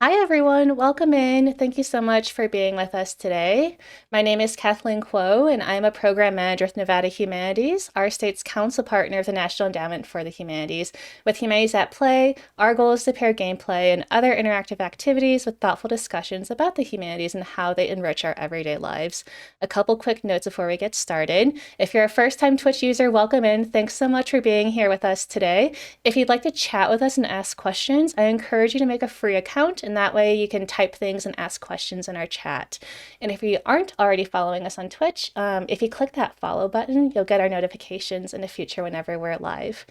Hi, everyone. Welcome in. Thank you so much for being with us today. My name is Kathleen Kuo, and I'm a program manager with Nevada Humanities, our state's council partner of the National Endowment for the Humanities. With Humanities at Play, our goal is to pair gameplay and other interactive activities with thoughtful discussions about the humanities and how they enrich our everyday lives. A couple quick notes before we get started. If you're a first-time Twitch user, welcome in. Thanks so much for being here with us today. If you'd like to chat with us and ask questions, I encourage you to make a free account, and that way you can type things and ask questions in our chat. And if you aren't already following us on Twitch, if you click that follow button, you'll get our notifications in the future whenever we're live.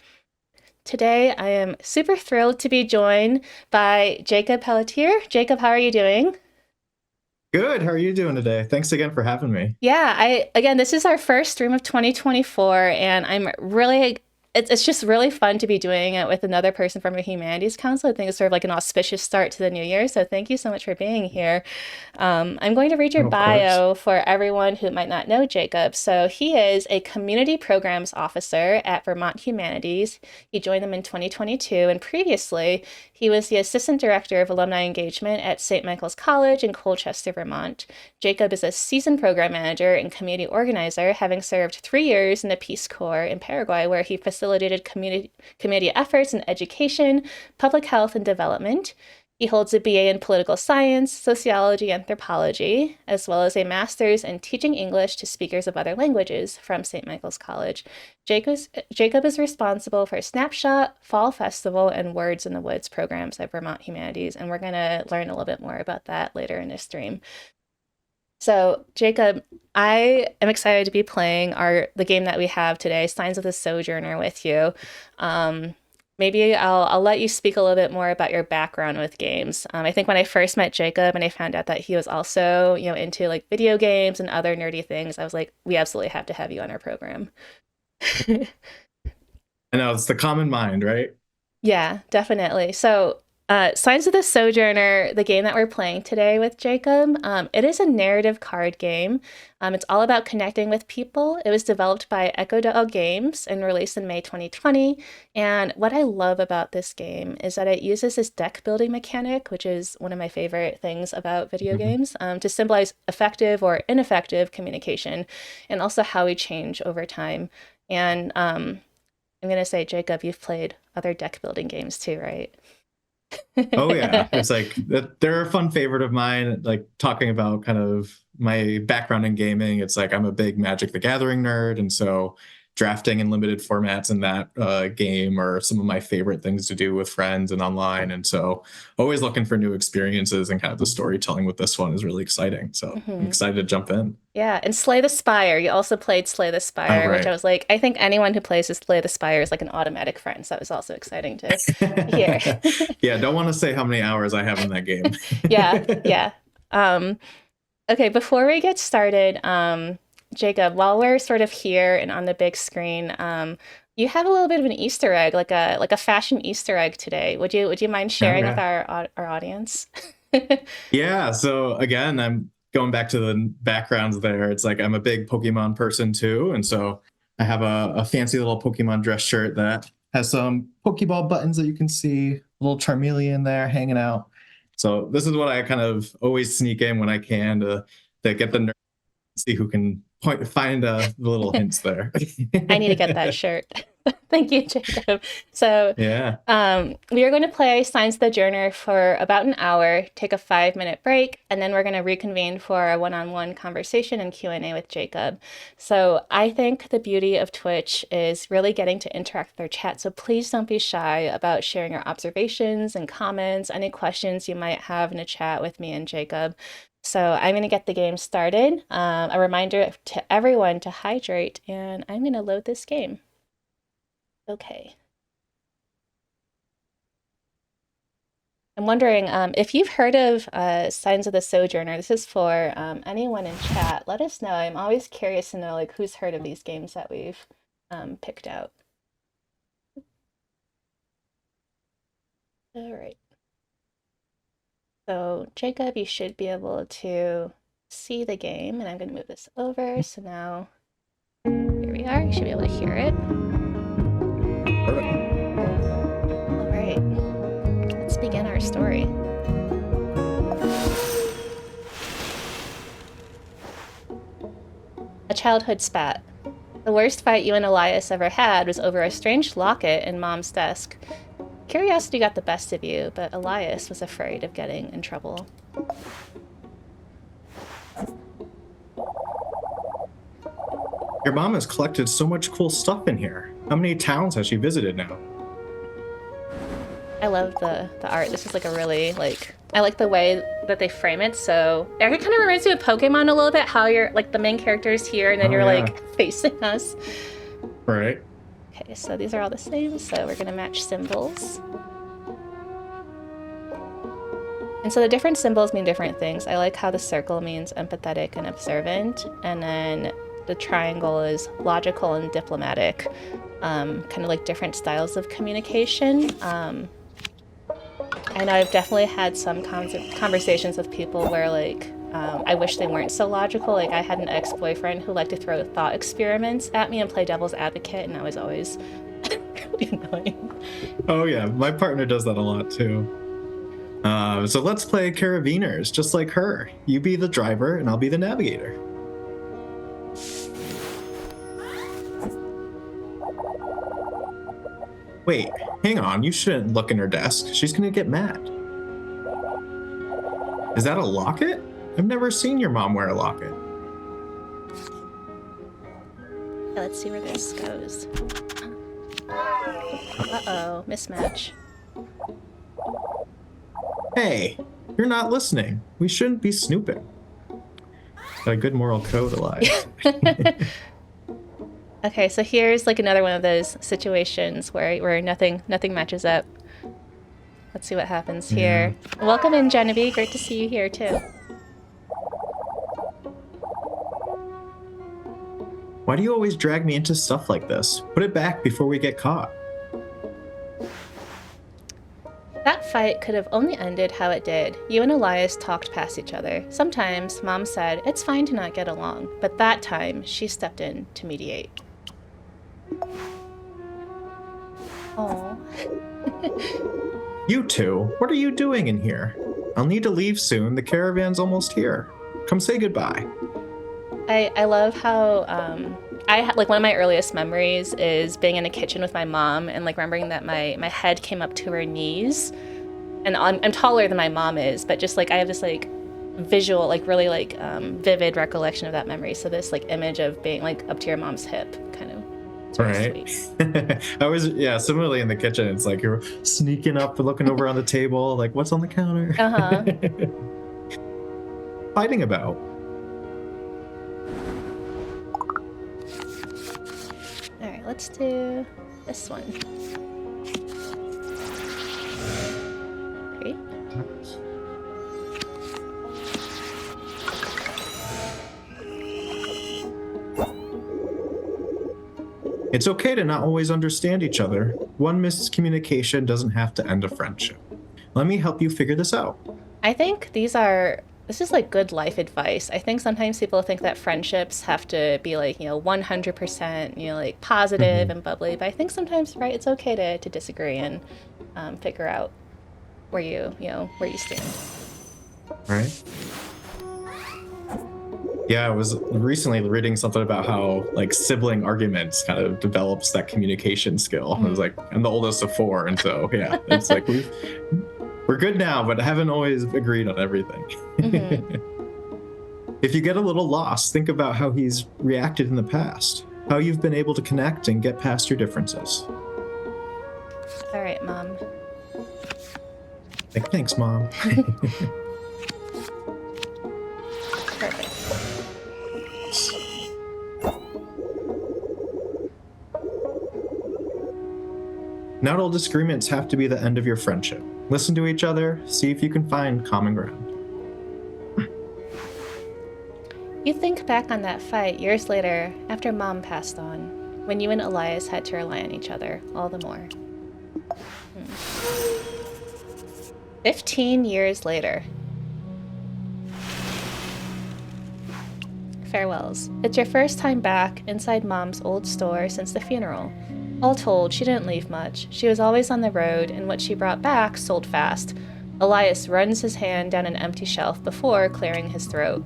Today, I am super thrilled to be joined by Jacob Pelletier. Jacob, how are you doing? Good. How are you doing today? Thanks again for having me. Yeah, again, this is our first stream of 2024, and it's just really fun to be doing it with another person from a humanities council. I think it's sort of like an auspicious start to the new year. So thank you so much for being here. I'm going to read your Oh, of course. bio for everyone who might not know Jacob. So he is a community programs officer at Vermont Humanities. He joined them in 2022, and previously he was the assistant director of alumni engagement at St. Michael's College in Colchester, Vermont. Jacob is a seasoned program manager and community organizer, having served 3 years in the Peace Corps in Paraguay, where he facilitated community efforts in education, public health, and development. He holds a BA in political science, sociology, anthropology, as well as a master's in teaching English to speakers of other languages from St. Michael's College. Jacob is responsible for Snapshot, Fall Festival, and Words in the Woods programs at Vermont Humanities, and we're going to learn a little bit more about that later in this stream. So, Jacob, I am excited to be playing the game that we have today, Signs of the Sojourner, with you. Um, Maybe I'll let you speak a little bit more about your background with games. I think when I first met Jacob and I found out that he was also, into like video games and other nerdy things, I was like, we absolutely have to have you on our program. I know it's the common mind, right? Yeah, definitely. So, Signs of the Sojourner, the game that we're playing today with Jacob, it is a narrative card game. It's all about connecting with people. It was developed by Echo Dog Games and released in May 2020. And what I love about this game is that it uses this deck building mechanic, which is one of my favorite things about video Mhm. games, to symbolize effective or ineffective communication and also how we change over time. And I'm going to say, Jacob, you've played other deck building games too, right? Oh yeah, it's like they're a fun favorite of mine. Like talking about kind of my background in gaming, it's like I'm a big Magic the Gathering nerd, and so drafting in limited formats in that game are some of my favorite things to do with friends and online. And so always looking for new experiences, and kind of the storytelling with this one is really exciting. So I'm Hmm. excited to jump in. Yeah, and Slay the Spire. You also played Slay the Oh Spire, which I right. was like, I think anyone who plays this Slay the Spire is like an automatic friend. So that was also exciting to hear. Yeah, don't want to say how many hours I have in that game. Yeah, yeah. Um, okay, before we get started, Jacob, while we're sort of here and on the big screen, you have a little bit of an Easter egg, like a fashion Easter egg today. Would you mind Oh sharing with yeah. our audience? Yeah, so again, I'm going back to the backgrounds there. It's like I'm a big Pokemon person too, and so I have a fancy little Pokemon dress shirt that has some Pokeball buttons that you can see, a little Charmeleon there hanging out. So this is what I kind of always sneak in when I can to get the nerd, see who can find the little hints there. I need to get that shirt. Thank you, Jacob. So, Yeah. we are going to play Signs of the Journer for about an hour, take a 5-minute break, and then we're going to reconvene for a one-on-one conversation and Q&A with Jacob. So I think the beauty of Twitch is really getting to interact with our chat. So please don't be shy about sharing your observations and comments, any questions you might have in a chat with me and Jacob. So I'm going to get the game started. A reminder to everyone to hydrate, and I'm going to load this game. Okay. I'm wondering if you've heard of Signs of the Sojourner. This is for anyone in chat. Let us know. I'm always curious to know like who's heard of these games that we've picked out. All right. So Jacob, you should be able to see the game, and I'm going to move this over. So now here we are. You should be able to hear it. Perfect. All right. Let's begin our story. childhood spat. The worst fight you and Elias ever had was over a strange locket in Mom's desk. Curiosity got the best of you, but Elias was afraid of getting in trouble. Your mom has collected so much cool stuff in here. How many towns has she visited now? I love the art. This is like a really, like, I like the way that they frame it. So it kind of reminds me of Pokemon a little bit, how you're like the main character's here and then you're like facing us. Right. Okay, so these are all the same. So we're gonna match symbols. And so the different symbols mean different things. I like how the circle means empathetic and observant, and then the triangle is logical and diplomatic. Kind of like different styles of communication. I know I've definitely had some conversations with people where like I wish they weren't so logical. Like I had an ex-boyfriend who liked to throw thought experiments at me and play devil's advocate, and I was always really annoying. Oh yeah, my partner does that a lot too. So let's play Carabiners, just like her. You be the driver and I'll be the navigator. Wait, hang on, you shouldn't look in her desk. She's gonna get mad. Is that a locket? I've never seen your mom wear a locket. Let's see where this goes. Uh-oh, mismatch. Hey, you're not listening. We shouldn't be snooping. Got a good moral code, Elias. Okay, so here's like another one of those situations where nothing matches up. Let's see what happens here. Yeah. Welcome in, Genevieve. Great to see you here too. Why do you always drag me into stuff like this? Put it back before we get caught. That fight could have only ended how it did. You and Elias talked past each other. Sometimes, Mom said, it's fine to not get along. But that time, she stepped in to mediate. Oh. You two, what are you doing in here? I'll need to leave soon. The caravan's almost here. Come say goodbye. I love how like one of my earliest memories is being in a kitchen with my mom and like remembering that my head came up to her knees, and I'm taller than my mom is, but just like I have this like visual, like really like vivid recollection of that memory. So this like image of being like up to your mom's hip, kind of. Right. I was, similarly in the kitchen, it's like you're sneaking up and looking over on the table, like what's on the counter? Uh-huh. Fighting about. All right, let's do this one. Great. It's okay to not always understand each other. One miscommunication doesn't have to end a friendship. Let me help you figure this out. I think this is like good life advice. I think sometimes people think that friendships have to be like, 100%, like positive and bubbly. But I think sometimes, right, it's okay to disagree and figure out where you stand. Right. Yeah, I was recently reading something about how like sibling arguments kind of develops that communication skill. I was like, I'm the oldest of 4, and so yeah, it's like we're good now, but haven't always agreed on everything. If you get a little lost, think about how he's reacted in the past, how you've been able to connect and get past your differences. All right, Mom. Like, thanks, Mom. Perfect. Not all disagreements have to be the end of your friendship. Listen to each other, see if you can find common ground. You think back on that fight years later, after Mom passed on, when you and Elias had to rely on each other all the more. 15 years later. Farewells. It's your first time back inside Mom's old store since the funeral. All told, she didn't leave much. She was always on the road, and what she brought back sold fast. Elias runs his hand down an empty shelf before clearing his throat.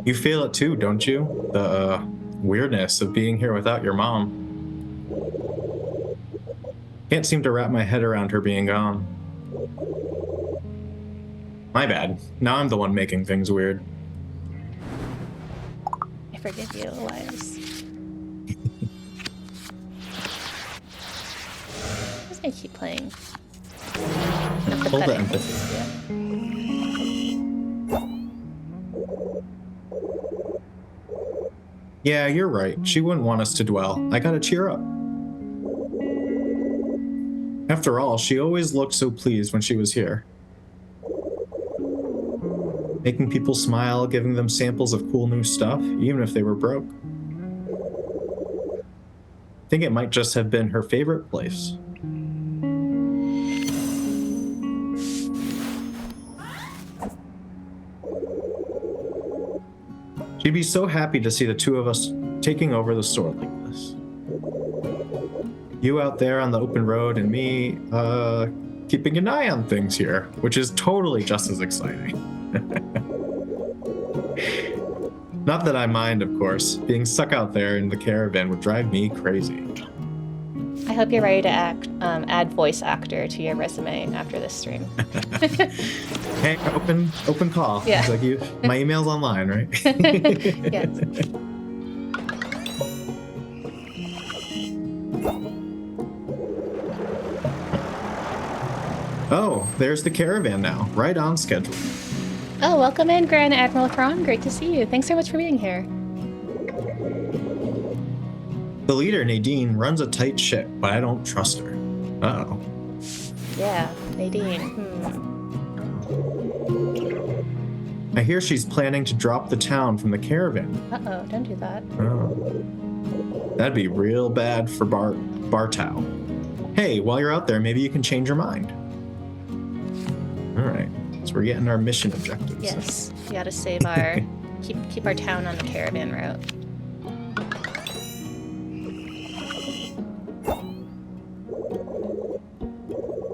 You feel it too, don't you? The weirdness of being here without your mom. Can't seem to wrap my head around her being gone. My bad. Now I'm the one making things weird. I forgive you, Elias. I'm just gonna keep playing. Hold the empathy. Yeah, you're right. She wouldn't want us to dwell. I gotta cheer up. After all, she always looked so pleased when she was here. Making people smile, giving them samples of cool new stuff, even if they were broke. I think it might just have been her favorite place. She'd be so happy to see the two of us taking over the store like this. You out there on the open road and me, keeping an eye on things here, which is totally just as exciting. Not that I mind, of course. Being stuck out there in the caravan would drive me crazy. I hope you're ready to add voice actor to your resume after this stream. Hey, open call. Yeah. It's like my email's online, right? Yes. Oh, there's the caravan now, right on schedule. Oh, welcome in, Grand Admiral Thrawn. Great to see you. Thanks so much for being here. The leader, Nadine, runs a tight ship, but I don't trust her. Uh-oh. Yeah, Nadine. I hear she's planning to drop the town from the caravan. Uh-oh, don't do that. Oh. That'd be real bad for Bartow. Hey, while you're out there, maybe you can change your mind. All right, so we're getting our mission objectives. Yes, we gotta save our... keep our town on the caravan route.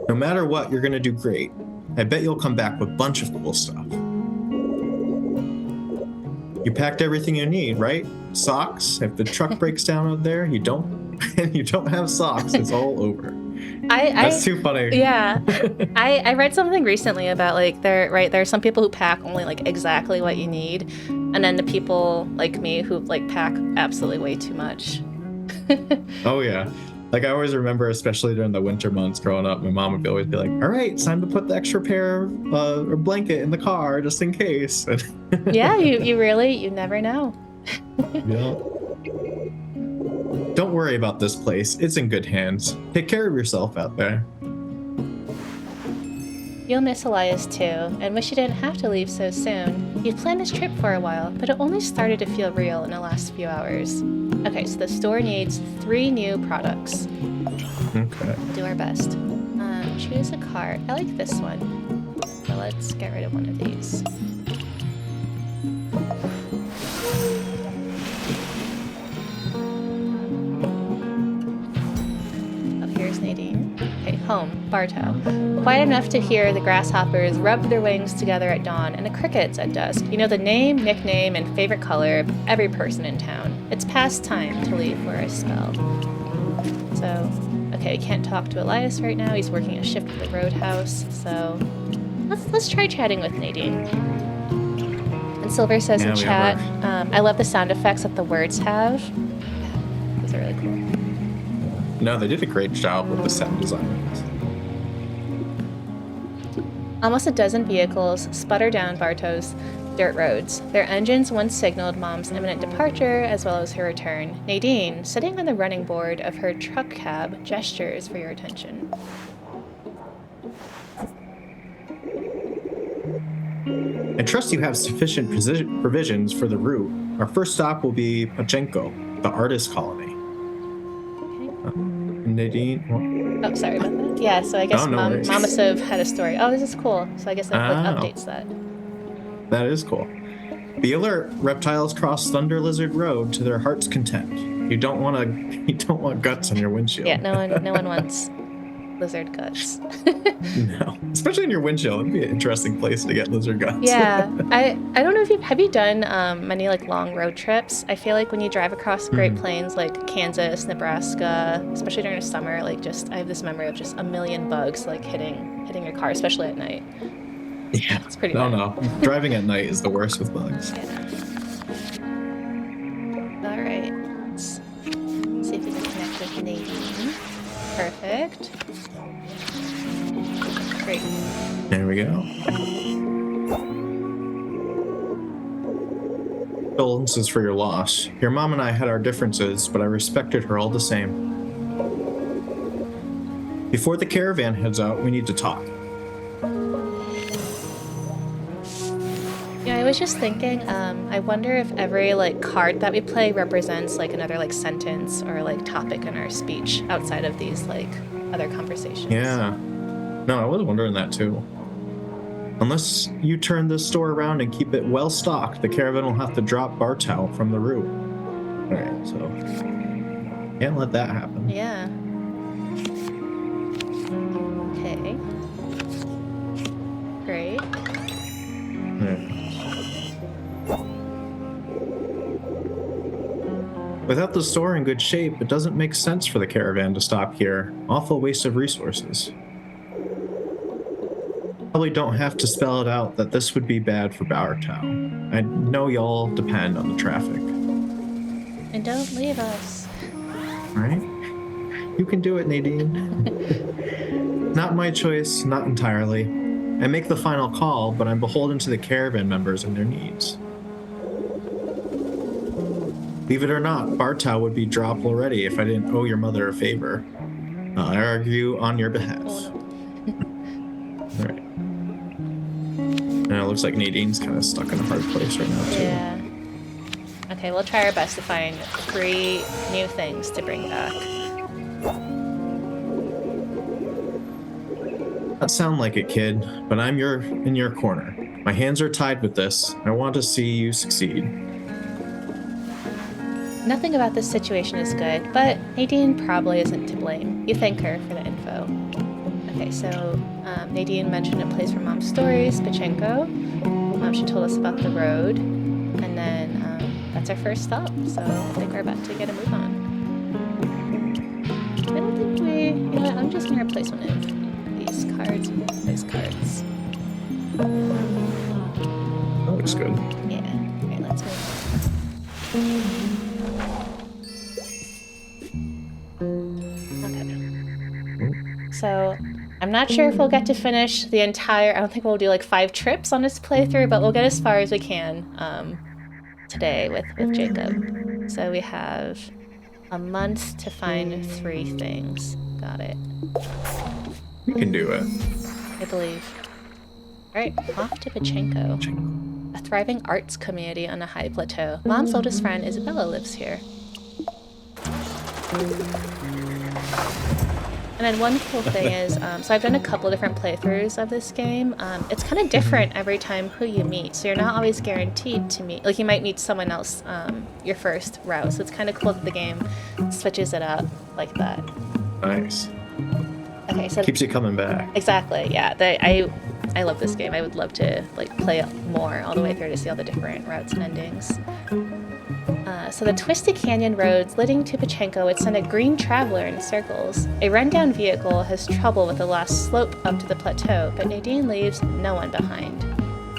No matter what, you're gonna do great. I bet you'll come back with a bunch of cool stuff. You packed everything you need, right? Socks. If the truck breaks down out there, you don't have socks. It's all over. That's too funny. Yeah. I read something recently about like there are some people who pack only like exactly what you need, and then the people like me who like pack absolutely way too much. Oh yeah. Like I always remember, especially during the winter months growing up, my mom would always be like, all right, it's time to put the extra pair or blanket in the car just in case. Yeah, you never know. Yeah. Don't worry about this place. It's in good hands. Take care of yourself out there. You'll miss Elias too, and wish you didn't have to leave so soon. You'd planned this trip for a while, but it only started to feel real in the last few hours. Okay, so the store needs 3 new products. Okay. We'll do our best. Choose a card. I like this one. So let's get rid of one of these. Oh, here's Nadine. Okay, home. Bartow. Quiet enough to hear the grasshoppers rub their wings together at dawn and the crickets at dusk. You know the name, nickname, and favorite color of every person in town. It's past time to leave for a spell. So, okay, we can't talk to Elias right now. He's working a shift at the roadhouse. So, let's try chatting with Nadine. And Silver says in chat, I love the sound effects that the words have. Yeah, those are really cool. No, they did a great job with the sound design. Almost a dozen vehicles sputter down Bartow's dirt roads. Their engines once signaled Mom's imminent departure as well as her return. Nadine, sitting on the running board of her truck cab, gestures for your attention. I trust you have sufficient provisions for the route. Our first stop will be Pachenko, the artist colony. Okay. Nadine? Oh, sorry about that. Yeah, so I guess Mama Sov had a story. Oh, this is cool. So I guess that updates that. That is cool. Be alert. Reptiles cross Thunder Lizard Road to their heart's content. You don't want guts on your windshield. Yeah, no one wants. lizard guts. No, especially in your windshield. It'd be an interesting place to get lizard guts. Yeah, I don't know if have you done many like long road trips? I feel like when you drive across Great Plains, like Kansas, Nebraska, especially during the summer, like just I have this memory of just a million bugs like hitting your car, especially at night. Yeah, It's pretty no, bad. no. Driving at night is the worst with bugs. Yeah. All right. Let's see if we can connect with Nadine. Perfect. Great. There we go. Condolences for your loss. Your mom and I had our differences, but I respected her all the same. Before the caravan heads out, we need to talk. Yeah, I was just thinking, I wonder if every like card that we play represents like another like sentence or like topic in our speech outside of these like other conversations. Yeah. No, I was wondering that too. Unless you turn this store around and keep it well stocked, the caravan will have to drop Bartow from the route. Alright, so can't let that happen. Yeah. Okay. Great. Yeah. Without the store in good shape, it doesn't make sense for the caravan to stop here. Awful waste of resources. Probably don't have to spell it out that this would be bad for Bartow. I know y'all depend on the traffic. And don't leave us. Right? You can do it, Nadine. Not my choice, not entirely. I make the final call, but I'm beholden to the caravan members and their needs. Leave it or not, Bartow would be dropped already if I didn't owe your mother a favor. I argue on your behalf. Oh, All right. And it looks like Nadine's kind of stuck in a hard place right now, too. yeah. Okay, we'll try our best to find 3 new things to bring back. Not sound like it, kid, but I'm in your corner. My hands are tied with this. I want to see you succeed. Nothing about this situation is good, but Nadine probably isn't to blame. You thank her for the info. Okay, so Nadine mentioned a place for Mom's stories, Pachenko. She told us about the road, and then that's our first stop, so I think we're about to get a move on. I don't think you know what, I'm just going to replace one of these cards with these cards. That looks good. Yeah, okay, let's move on. Okay. So, I'm not sure if we'll get to finish the entire, I don't think we'll do like 5 trips on this playthrough, but we'll get as far as we can today with Jacob. So we have a month to find 3 things. Got it. We can do it. I believe. Alright, off to Pachenko. A thriving arts community on a high plateau. Mom's oldest friend, Isabella, lives here. And then one cool thing is, so I've done a couple different playthroughs of this game. It's kind of different every time who you meet, so you're not always guaranteed to meet, like you might meet someone else your first route, so it's kind of cool that the game switches it up like that. Nice. Okay, so Keeps you coming back. exactly, yeah. I love this game. I would love to like play it more all the way through to see all the different routes and endings. So the twisty canyon roads leading to Pachenko would send a green traveler in circles. A rundown vehicle has trouble with the last slope up to the plateau, but Nadine leaves no one behind.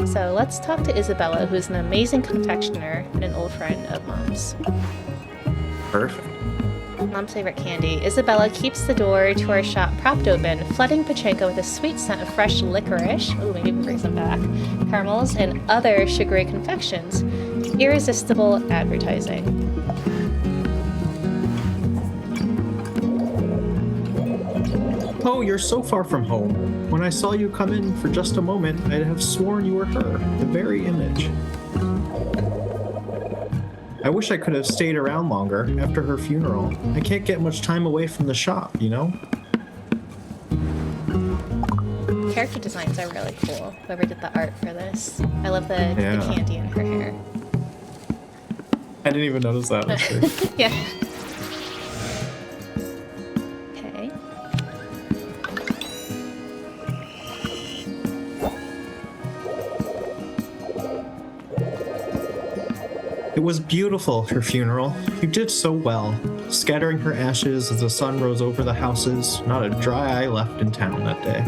So let's talk to Isabella, who's an amazing confectioner and an old friend of Mom's. Perfect. Mom's favorite candy. Isabella keeps the door to our shop propped open, flooding Pachenko with a sweet scent of fresh licorice. Ooh, maybe we can bring some back. Caramels and other sugary confections. Irresistible advertising. Oh, you're so far from home. When I saw you come in for just a moment, I'd have sworn you were her, the very image. I wish I could have stayed around longer after her funeral. I can't get much time away from the shop, you know? Character designs are really cool. Whoever did the art for this. I love the candy in her hair. I didn't even notice that. That's great. Yeah. Okay. It was beautiful, her funeral. You did so well, scattering her ashes as the sun rose over the houses. Not a dry eye left in town that day.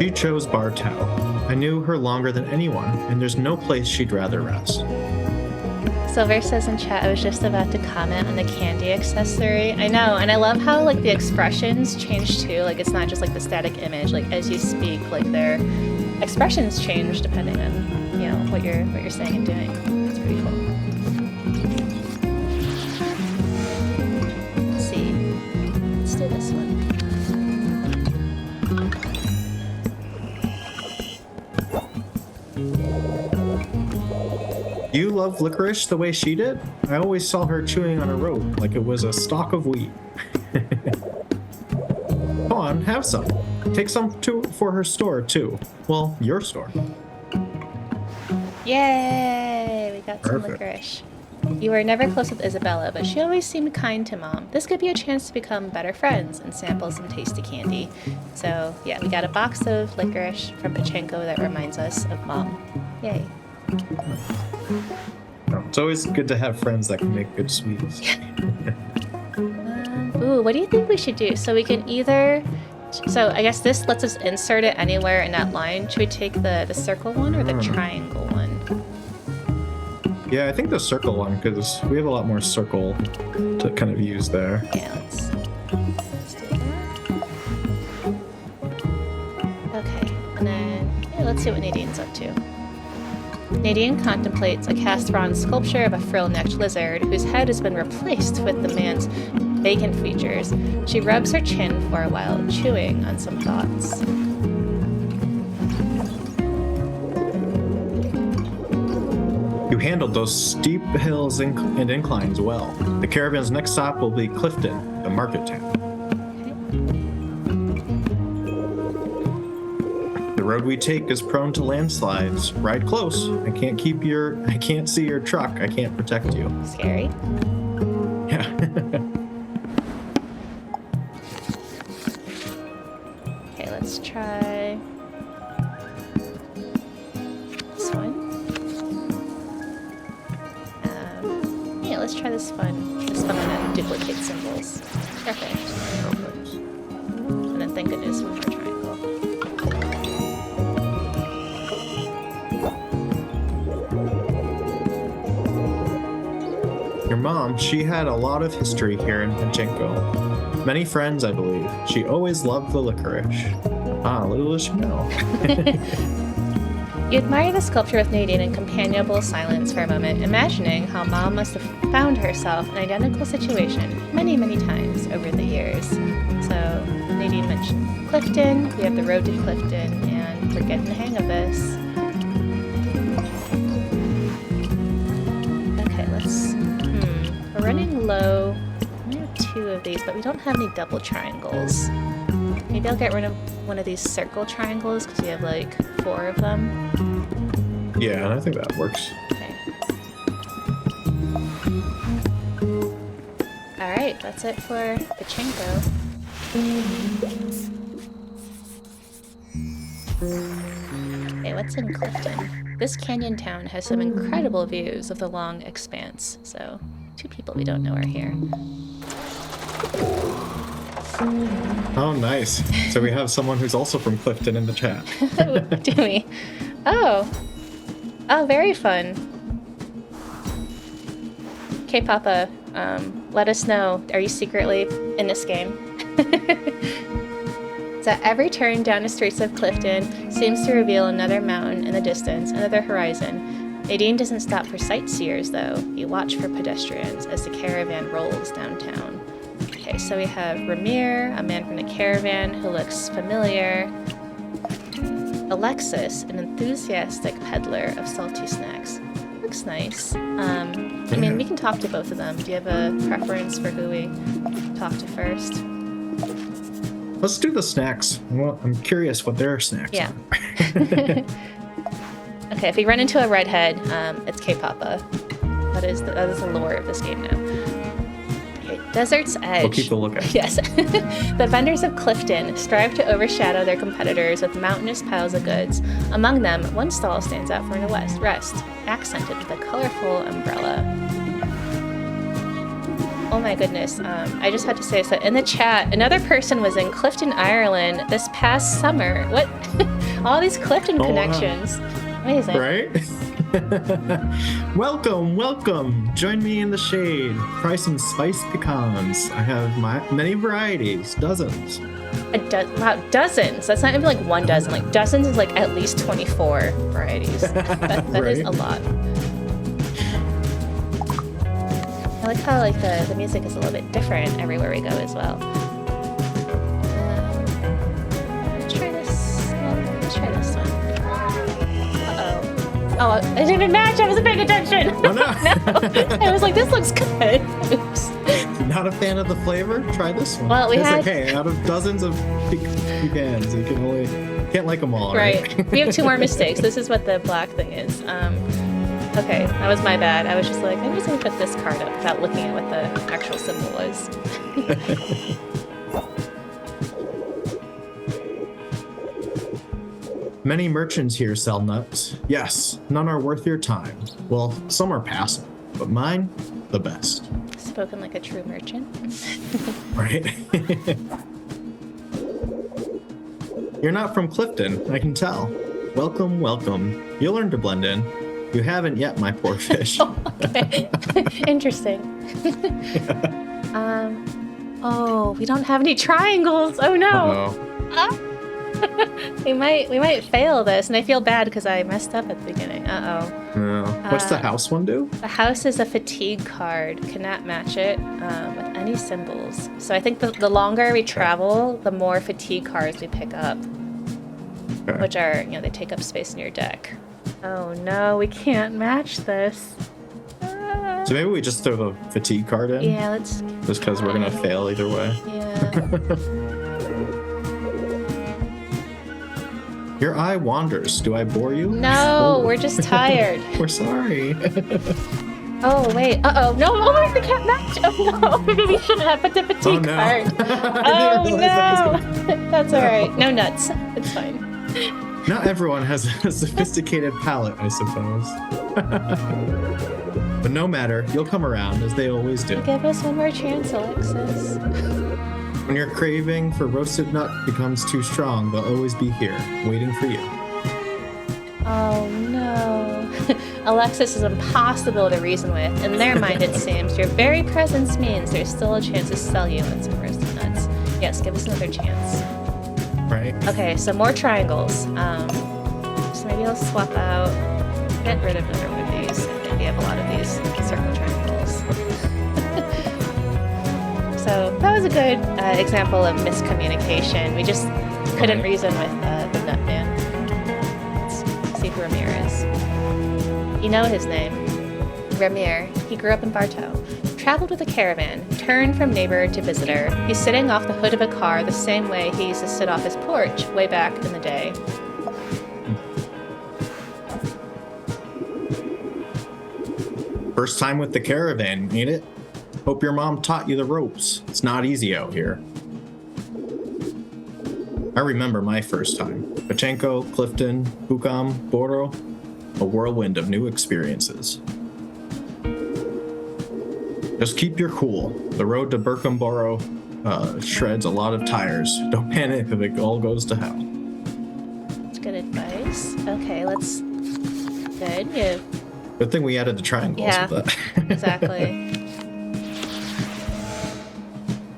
She chose Bartow. I knew her longer than anyone, and there's no place she'd rather rest. Silver says in chat, I was just about to comment on the candy accessory. I know, and I love how like the expressions change too. Like it's not just like the static image. Like as you speak, like their expressions change depending on what you're saying and doing. It's pretty cool. Let's see. Let's do this one. You love licorice the way she did? I always saw her chewing on a rope like it was a stalk of wheat. Come on, have some. Take some for her store, too. Well, your store. Yay! We got some Perfect. licorice. You were never close with Isabella, but she always seemed kind to Mom. This could be a chance to become better friends and sample some tasty candy. So, yeah, we got a box of licorice from Pachenko that reminds us of Mom. Yay. It's always good to have friends that can make good sweets. Ooh, what do you think we should do? So we can either... So I guess this lets us insert it anywhere in that line. Should we take the circle one or the triangle one? Yeah, I think the circle one, because we have a lot more circle to kind of use there. Yeah, let's do that. Okay, and then let's see what Nadine's up to. Nadine contemplates a cast-bronze sculpture of a frill-necked lizard whose head has been replaced with the man's vacant features. She rubs her chin for a while, chewing on some thoughts. You handled those steep hills and inclines well. The caravan's next stop will be Clifton, the market town. The road we take is prone to landslides. Ride close. I can't see your truck. I can't protect you. Scary. Yeah. Okay, let's try this one. Yeah, let's try this one. This one that duplicates symbols. Perfect. And then thank goodness one more triangle. Your mom, she had a lot of history here in Pachenko. Many friends, I believe. She always loved the licorice. Little does she know. You admire the sculpture with Nadine in companionable silence for a moment, imagining how Mom must have found herself in an identical situation many, many times over the years. So Nadine mentioned Clifton. We have the road to Clifton, and we're getting the hang of this. Okay, we're running low. We have 2 of these, but we don't have any double triangles. Maybe I'll get rid of one of these circle triangles because we have like 4 of them. Yeah, and I think that works. Okay. Alright, that's it for Pachenko. Okay, what's in Clifton? This canyon town has some incredible views of the long expanse, so 2 people we don't know are here. Oh, nice. So we have someone who's also from Clifton in the chat. Do we? Oh, very fun. Okay, Papa, let us know. Are you secretly in this game? So every turn down the streets of Clifton seems to reveal another mountain in the distance, another horizon. Nadine doesn't stop for sightseers, though. You watch for pedestrians as the caravan rolls downtown. Okay, so we have Ramir, a man from the caravan who looks familiar. Alexis, an enthusiastic peddler of salty snacks. Looks nice. I mean, we can talk to both of them. Do you have a preference for who we talk to first? Let's do the snacks. Well, I'm curious what their snacks are. Okay, if we run into a redhead, it's K-Papa. That is the lore of this game now. Okay, Desert's Edge. We'll keep a lookout. Yes. The vendors of Clifton strive to overshadow their competitors with mountainous piles of goods. Among them, one stall stands out for an rest, accented with a colorful umbrella. Oh my goodness. I just had to say, so in the chat, another person was in Clifton, Ireland this past summer. What? All these Clifton connections. Wow. Amazing. Right? Welcome. Join me in the shade. Try some spiced pecans. I have many varieties, dozens. Wow, dozens. That's not even like one dozen. Like dozens is like at least 24 varieties. That right? Is a lot. I like how like the music is a little bit different everywhere we go as well. Let's try this. Let's try this one. Oh, it didn't even match. I wasn't paying attention. Oh, no. No. I was like, this looks good. Oops. Not a fan of the flavor? Try this one. Well, okay, out of dozens of pecans, you can't like them all, right? We have 2 more mistakes. This is what the black thing is. Okay, that was my bad. I was just like, I'm just going to put this card up without looking at what the actual symbol was. Many merchants here sell nuts. Yes, none are worth your time. Well, some are passing, but mine, the best. Spoken like a true merchant. Right? You're not from Clifton, I can tell. Welcome. You'll learn to blend in. You haven't yet, my poor fish. Okay. Interesting. Oh, we don't have any triangles. Oh no. We might fail this, and I feel bad because I messed up at the beginning. No. What's the house one do? The house is a fatigue card. Cannot match it with any symbols. So I think the longer we travel, the more fatigue cards we pick up, which are, they take up space in your deck. Oh no, we can't match this. So maybe we just throw the fatigue card in? Yeah, let's. Just because we're going to fail either way. Yeah. Your eye wanders. Do I bore you? No, we're just tired. We're sorry. Oh, wait. Uh-oh. No, we can't match. Oh, no. Maybe we shouldn't have put the fatigue card. Oh, no. That's all right. No nuts. It's fine. Not everyone has a sophisticated palate, I suppose. But no matter. You'll come around, as they always do. Give us one more chance, Alexis. When your craving for roasted nut becomes too strong, they'll always be here, waiting for you. Oh, no. Alexis is impossible to reason with. In their mind, it seems. Your very presence means there's still a chance to sell you in some roasted nuts. Yes, give us another chance. Right. Okay, so more triangles. So maybe I'll swap out, get rid of another one of these. I think we have a lot of these circle triangles. So that was a good example of miscommunication. We just couldn't reason with the nut man. Let's see who Ramir is. You know his name. Ramir. He grew up in Bartow. Traveled with a caravan, turned from neighbor to visitor. He's sitting off the hood of a car the same way he used to sit off his porch way back in the day. First time with the caravan, ain't it? Hope your mom taught you the ropes. It's not easy out here. I remember my first time. Pachenko, Clifton, Bukam, Boro. A whirlwind of new experiences. Just keep your cool. The road to Birkenboro shreds a lot of tires. Don't panic if it all goes to hell. That's good advice. Okay, let's... Good. Yeah. Good thing we added the triangles with that. Exactly.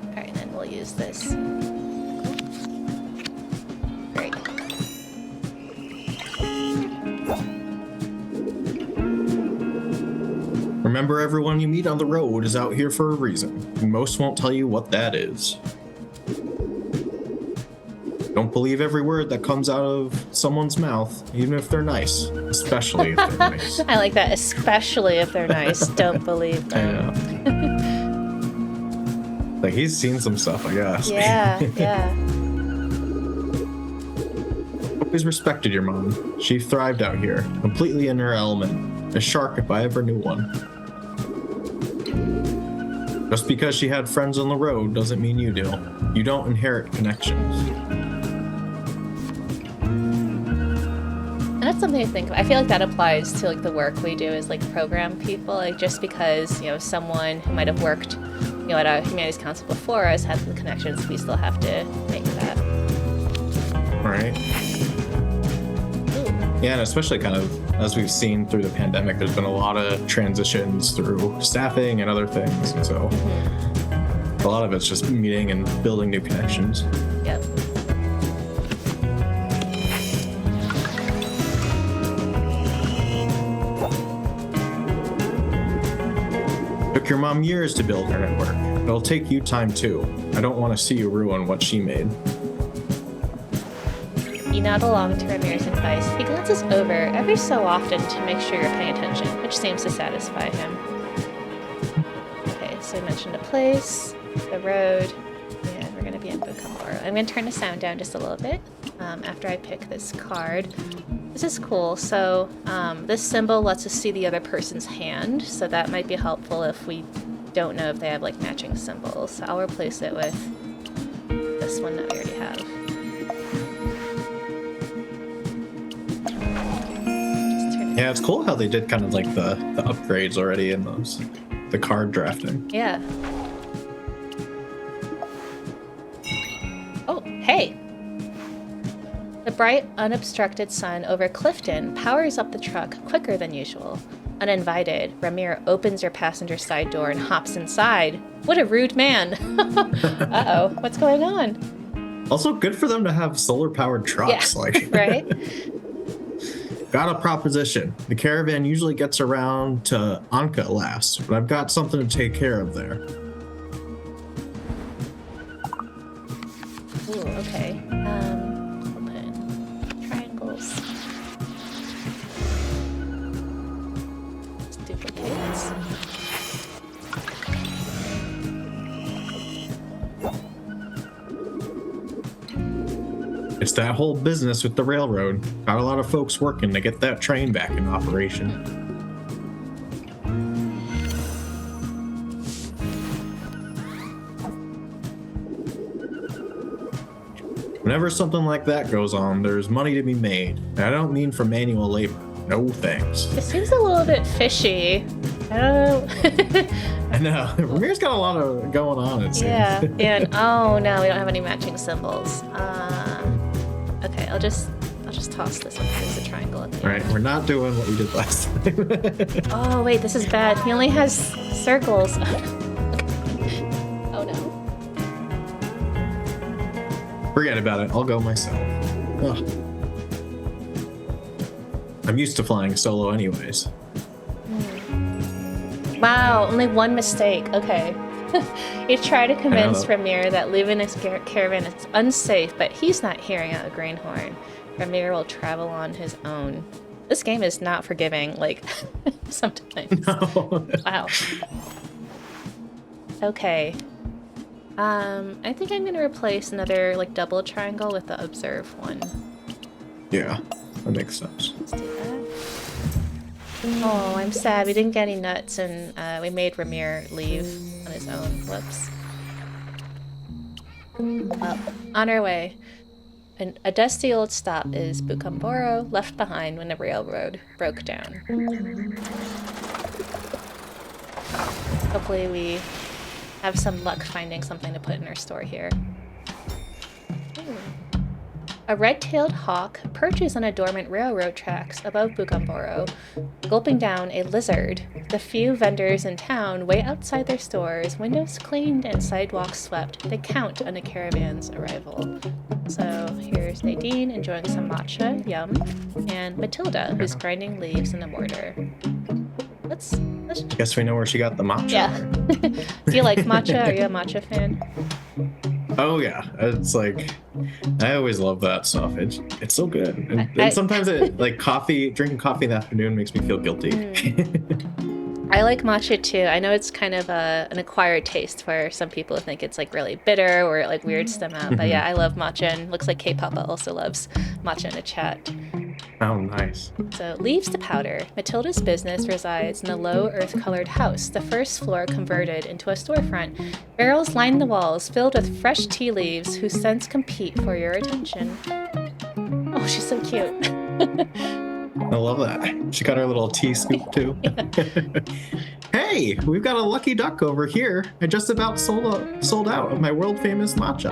All right, then we'll use this. Great. Remember, everyone you meet on the road is out here for a reason. And most won't tell you what that is. Don't believe every word that comes out of someone's mouth, even if they're nice. Especially if they're nice. I like that. Especially if they're nice. Don't believe them. Yeah. Like, he's seen some stuff, I guess. Yeah. Always respected your mom. She thrived out here, completely in her element. A shark if I ever knew one. Just because she had friends on the road doesn't mean you do. You don't inherit connections. And that's something to think about. I feel like that applies to like the work we do as like program people. Like just because, someone who might have worked, at a humanities council before us has the connections, we still have to make that. Right. Yeah, and especially kind of as we've seen through the pandemic, there's been a lot of transitions through staffing and other things. And so a lot of it's just meeting and building new connections. Yep. Took your mom years to build her network. It'll take you time too. I don't want to see you ruin what she made. You nod along to Ramir's advice. He glances over every so often to make sure you're paying attention, which seems to satisfy him. Okay, so I mentioned a place, the road, and we're going to be in Bucamboro. I'm going to turn the sound down just a little bit after I pick this card. This is cool. So this symbol lets us see the other person's hand, so that might be helpful if we don't know if they have like matching symbols. So I'll replace it with this one that we already have. Yeah, it's cool how they did kind of like the upgrades already in the card drafting. Yeah. Oh, hey! The bright, unobstructed sun over Clifton powers up the truck quicker than usual. Uninvited, Ramir opens your passenger side door and hops inside. What a rude man! Uh-oh, what's going on? Also, good for them to have solar-powered trucks. Yeah, like, right? Got a proposition. The caravan usually gets around to Anka last, but I've got something to take care of there. Ooh, okay. Open. Triangles. Let's duplicate. It's that whole business with the railroad. Got a lot of folks working to get that train back in operation. Whenever something like that goes on, there's money to be made. And I don't mean for manual labor. No thanks. It seems a little bit fishy. I don't know. I know. Ramir's got a lot of going on, it seems. Yeah, and oh no, we don't have any matching symbols. Okay, I'll just toss this one because it's a triangle at the end. All right, we're not doing what we did last time. Oh wait, this is bad. He only has circles. Oh no. Forget about it. I'll go myself. Ugh. I'm used to flying solo anyways. Wow, only one mistake. Okay. You try to convince Ramir that leaving his caravan is unsafe, but he's not hearing out a greenhorn. Ramir will travel on his own. This game is not forgiving, like, sometimes. No. Wow. Okay. I think I'm gonna replace another, like, double triangle with the observe one. Yeah, that makes sense. Let's do that. Oh, I'm sad. We didn't get any nuts, and we made Ramir leave on his own. Whoops. Well, on our way. A dusty old stop is Bucamboro, left behind when the railroad broke down. Hopefully we have some luck finding something to put in our store here. Ooh. A red-tailed hawk perches on a dormant railroad tracks above Bucamboro, gulping down a lizard. The few vendors in town wait outside their stores, windows cleaned and sidewalks swept. They count on the caravan's arrival. So here's Nadine enjoying some matcha, yum, and Matilda, who's grinding leaves in a mortar. Let's Guess we know where she got the matcha. Yeah. Do you like matcha? Are you a matcha fan? Oh yeah, it's like I always love that stuff. It's so good, and sometimes it like drinking coffee in the afternoon makes me feel guilty. I like matcha too. I know it's kind of an acquired taste for some people who think it's like really bitter or it like weirds them out. But yeah, I love matcha, and looks like K-Papa also loves matcha in the chat. Oh, nice. So, leaves to powder. Matilda's business resides in a low earth-colored house, the first floor converted into a storefront. Barrels line the walls, filled with fresh tea leaves whose scents compete for your attention. Oh, she's so cute. I love that. She got her little tea scoop too. Hey, we've got a lucky duck over here. I just about sold out of my world famous matcha.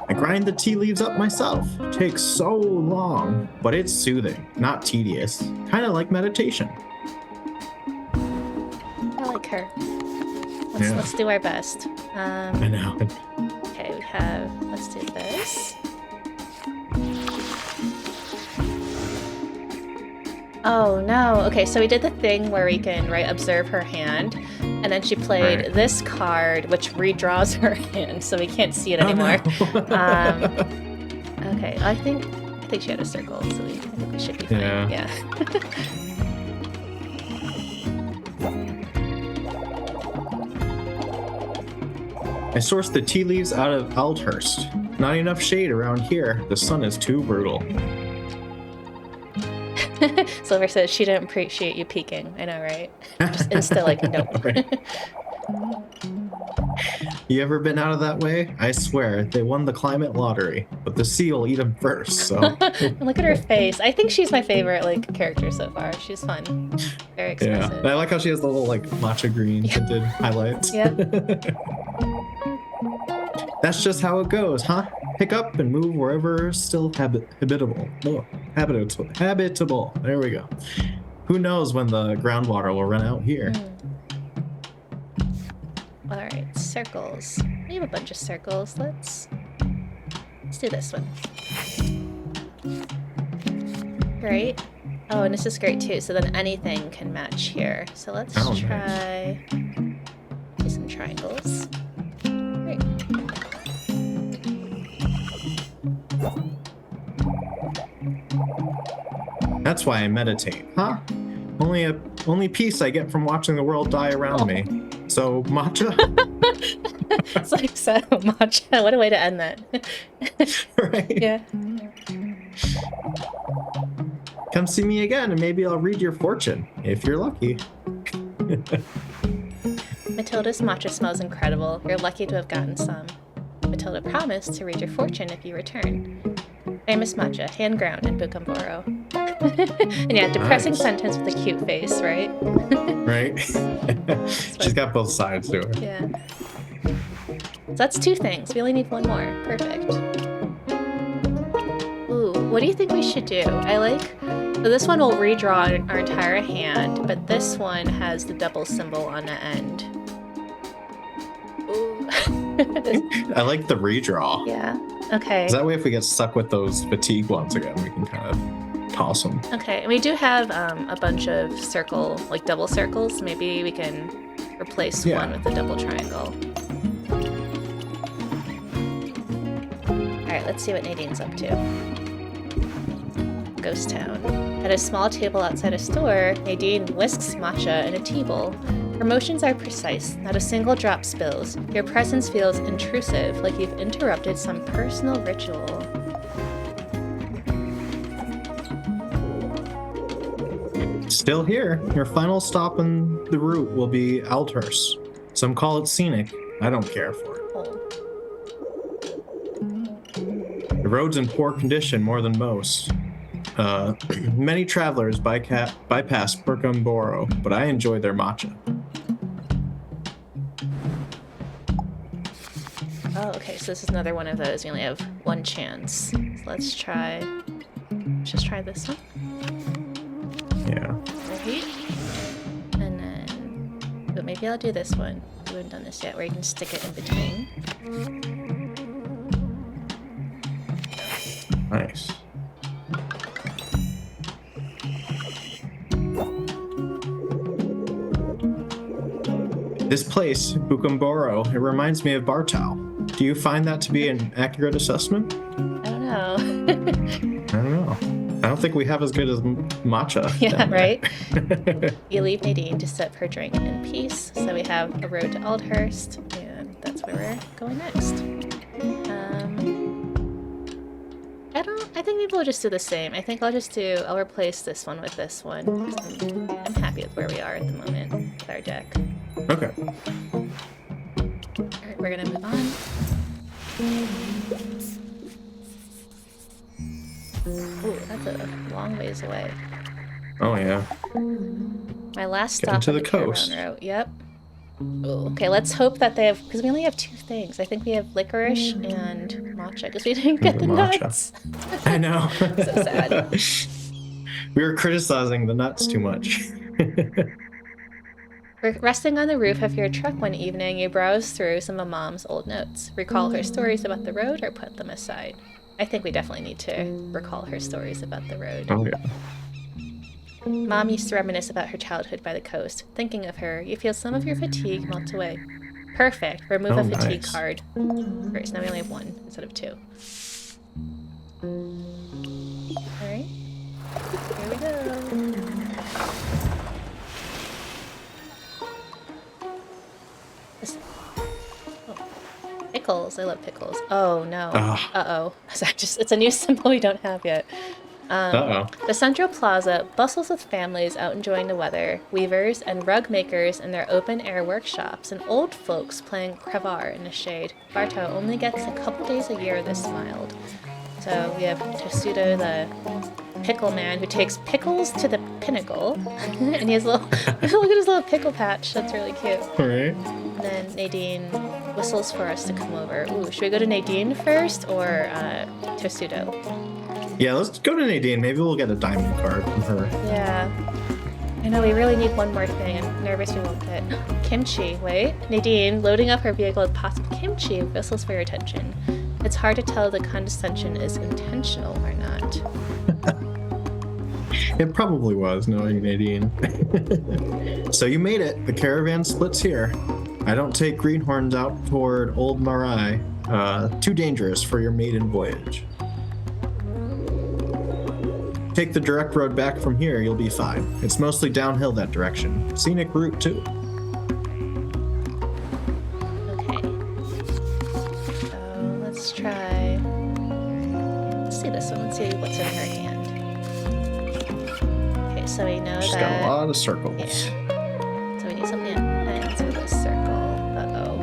I grind the tea leaves up myself. Takes so long, but it's soothing, not tedious. Kind of like meditation. I like her. Let's do our best. I know. Okay, let's do this. Oh no. Okay, so we did the thing where we can, observe her hand, and then she played this card, which redraws her hand, so we can't see it anymore. No. Okay, I think she had a circle, so I think we should be fine. Yeah. I sourced the tea leaves out of Aldhurst. Not enough shade around here. The sun is too brutal. Silver says she didn't appreciate you peeking. I know, right? Just insta nope. You ever been out of that way? I swear, they won the climate lottery, but the sea will eat them first, so... Look at her face. I think she's my favorite, character so far. She's fun. Very expressive. Yeah, I like how she has the little, matcha green tinted highlights. Yep. That's just how it goes, huh? Pick up and move wherever is still habitable. Oh, habitable. There we go. Who knows when the groundwater will run out here? All right, circles. We have a bunch of circles. Let's do this one. Great. Oh, and this is great too. So then anything can match here. So let's try some triangles. Great. That's why I meditate, huh? Only peace I get from watching the world die around me. So matcha? It's like so matcha. What a way to end that. Right? Yeah. Come see me again and maybe I'll read your fortune, if you're lucky. Matilda's matcha smells incredible. You're lucky to have gotten some. Matilda promised to read your fortune if you return. Famous matcha, hand ground in Bucamboro. And yeah, depressing sentence with a cute face, right? Right? She's got both sides to her. Yeah. So that's two things. We only need one more. Perfect. Ooh, what do you think we should do? So this one will redraw our entire hand, but this one has the double symbol on the end. Ooh. I like the redraw. Yeah. Okay. That way if we get stuck with those fatigue ones again, we can kind of toss them. Okay, and we do have a bunch of double circles. Maybe we can replace one with a double triangle. Alright, let's see what Nadine's up to. Ghost Town. At a small table outside a store, Nadine whisks matcha in a tea bowl. Her motions are precise, not a single drop spills. Your presence feels intrusive, like you've interrupted some personal ritual. Still here. Your final stop on the route will be Aldhurst. Some call it scenic. I don't care for it. The road's in poor condition more than most. Many travelers bypass Bucamboro, but I enjoy their matcha. Oh, okay, so this is another one of those. We only have one chance. So let's just try this one. Yeah. Right. And then, but maybe I'll do this one. We haven't done this yet, where you can stick it in between. Nice. This place, Bucamboro, it reminds me of Bartow. Do you find that to be an accurate assessment? I don't know. I don't know. I don't think we have as good as matcha. Yeah, right? You leave Nadine to sip her drink in peace. So we have a road to Aldhurst, and that's where we're going next. I think maybe we'll just do the same. I think I'll replace this one with this one. I'm happy with where we are at the moment with our deck. Okay. Alright, we're gonna move on. Ooh, that's a long ways away. Oh, yeah. My last Getting stop to on the the caravan coast. route. Yep. Ooh, okay, let's hope that they have, because we only have 2 things. I think we have licorice and matcha, because we didn't get the Matcha. nuts. I know. So sad. We were criticizing the nuts too much. Resting on the roof of your truck one evening, you browse through some of Mom's old notes. Recall her stories about the road or put them aside? I think we definitely need to recall her stories about the road. Oh, yeah. Mom used to reminisce about her childhood by the coast. Thinking of her, you feel some of your fatigue melt away. Perfect. Remove a fatigue nice. card. Great, so now we only have 1 instead of 2. Alright. Here we go. Pickles. I love pickles. Oh, no. Uh-oh. It's a new symbol we don't have yet. The Central Plaza bustles with families out enjoying the weather, weavers and rug makers in their open-air workshops, and old folks playing crevar in the shade. Bartow only gets a couple days a year this mild. So we have Testudo, the pickle man, who takes pickles to the pinnacle. And he has a little, look at his little pickle patch. That's really cute. All right. And then Nadine whistles for us to come over. Ooh, should we go to Nadine first or Testudo? Yeah, let's go to Nadine. Maybe we'll get a diamond card from her. Yeah. I know, we really need one more thing. I'm nervous we won't get kimchi. Wait. Nadine, loading up her vehicle with pots of kimchi, whistles for your attention. It's hard to tell if the condescension is intentional or not. It probably was, knowing Nadine. So you made it. The caravan splits here. I don't take greenhorns out toward Old Marai. Too dangerous for your maiden voyage. Take the direct road back from here, you'll be fine. It's mostly downhill that direction. Scenic route, too. Okay. So let's try. Let's see this one. Let's see what's in her hand. Okay, so we know She's that. got a lot of circles. Yeah. So we need something that ends with a circle. Uh-oh.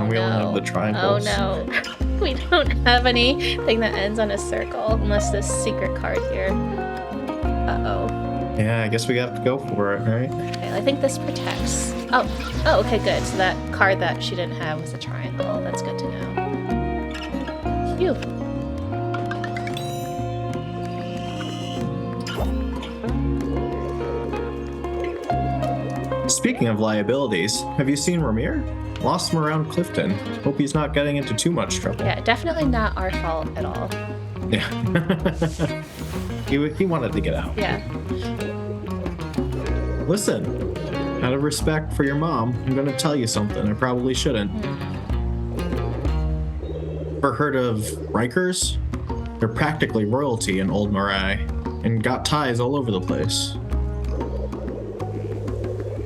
We no. only have the triangles. Oh no. We don't have anything that ends on a circle unless this secret card here. Uh-oh. Yeah, I guess we have to go for it, right? Okay, I think this protects. Oh, okay, good. So that card that she didn't have was a triangle. That's good to know. Phew. Speaking of liabilities, have you seen Ramir? Lost him around Clifton. Hope he's not getting into too much trouble. Yeah, definitely not our fault at all. Yeah. He wanted to get out. Yeah. Listen, out of respect for your mom, I'm going to tell you something I probably shouldn't. Ever heard of Rikers? They're practically royalty in Old Marai and got ties all over the place.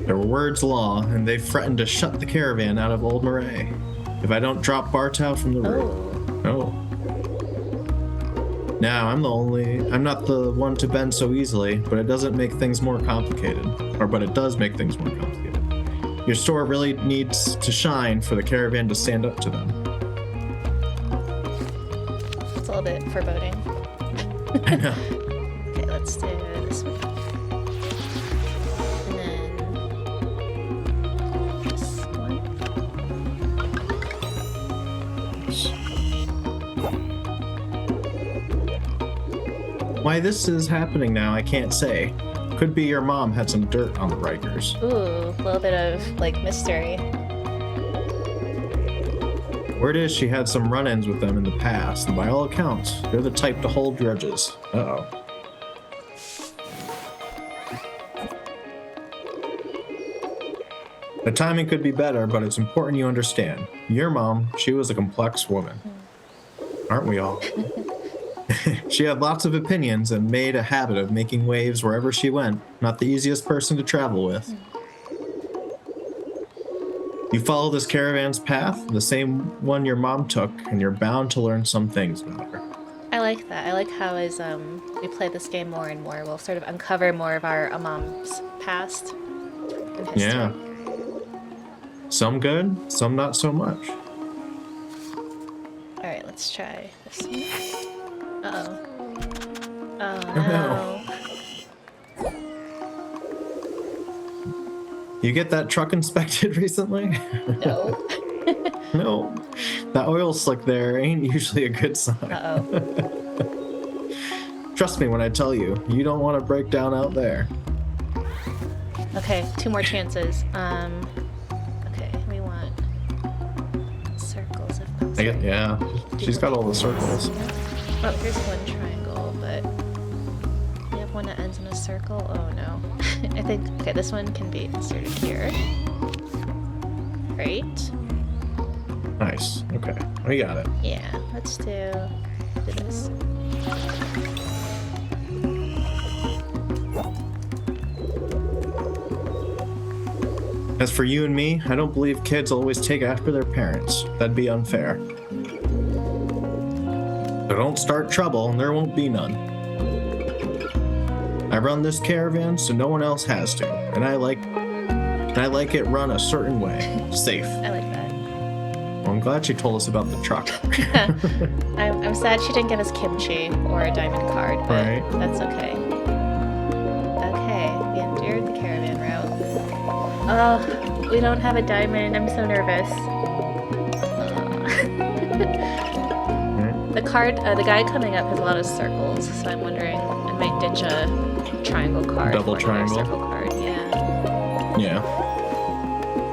Their word's law, and they've threatened to shut the caravan out of Old Marais if I don't drop Bartow from the road. Oh. Now, I'm not the one to bend so easily, but it doesn't make things more complicated. But it does make things more complicated. Your store really needs to shine for the caravan to stand up to them. It's a little bit foreboding. I know. Okay, let's do this one. Why this is happening now, I can't say. Could be your mom had some dirt on the Rikers. Ooh, a little bit of, mystery. Word is she had some run-ins with them in the past, and by all accounts, they're the type to hold grudges. Uh-oh. The timing could be better, but it's important you understand. Your mom, she was a complex woman. Aren't we all? She had lots of opinions and made a habit of making waves wherever she went. Not the easiest person to travel with. You follow this caravan's path, the same one your mom took, and you're bound to learn some things about her. I like that. I like how as we play this game more and more, we'll sort of uncover more of our mom's past and history. Yeah. Some good, some not so much. All right, let's try this one. Uh-oh. Oh, no. You get that truck inspected recently? No. No. That oil slick there ain't usually a good sign. Uh-oh. Trust me when I tell you, you don't want to break down out there. Okay, 2 more chances. Okay, we want circles if possible. Yeah, she's got all the circles. Oh, here's one triangle, but we have one that ends in a circle. Oh no. I think, okay, this one can be inserted here. Great. Nice. Okay, we got it. Yeah, let's do this. As for you and me, I don't believe kids always take after their parents. That'd be unfair. So don't start trouble and there won't be none. I run this caravan so no one else has to, and I like it run a certain way, safe. I like that. Well, I'm glad she told us about the truck. I'm sad she didn't give us kimchi or a diamond card, but Right. that's okay. Okay, we endured the caravan route. Oh, we don't have a diamond. I'm so nervous. The guy coming up has a lot of circles, so I'm wondering I might ditch a triangle card. Double for another triangle? circle card, yeah. Yeah.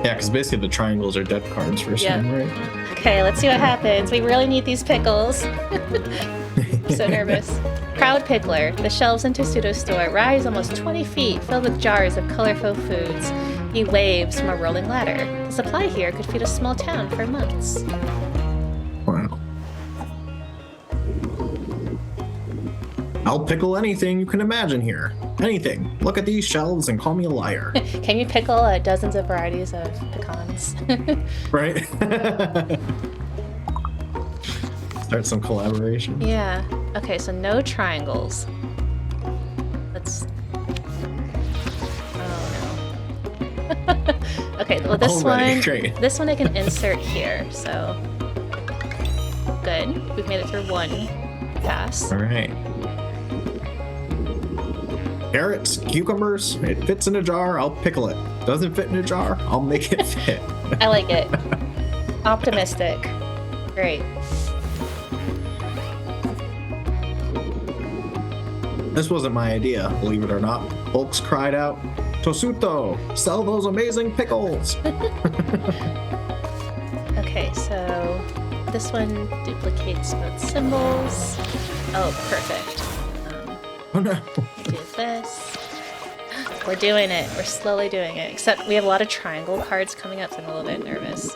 Yeah, because basically the triangles are dead cards for Yeah. some, right? Okay, let's see what happens. We really need these pickles. I'm so nervous. Proud Pickler. The shelves in Tessuto's store rise almost 20 feet, filled with jars of colorful foods. He waves from a rolling ladder. The supply here could feed a small town for months. Wow. I'll pickle anything you can imagine here. Anything. Look at these shelves and call me a liar. Can you pickle dozens of varieties of pecans? Right? Start some collaboration. Yeah. Okay, so no triangles. Let's... Oh, no. Okay, well, this Already, one... great. This one I can insert here, so... Good. We've made it through one pass. All right. Carrots, cucumbers, it fits in a jar, I'll pickle it. Doesn't fit in a jar, I'll make it fit. I like it. Optimistic. Great. This wasn't my idea, believe it or not. Folks cried out, Tosuto, sell those amazing pickles. Okay, so this one duplicates both symbols. Oh, perfect. Oh no. Do this. We're doing it. We're slowly doing it. Except we have a lot of triangle cards coming up, so I'm a little bit nervous.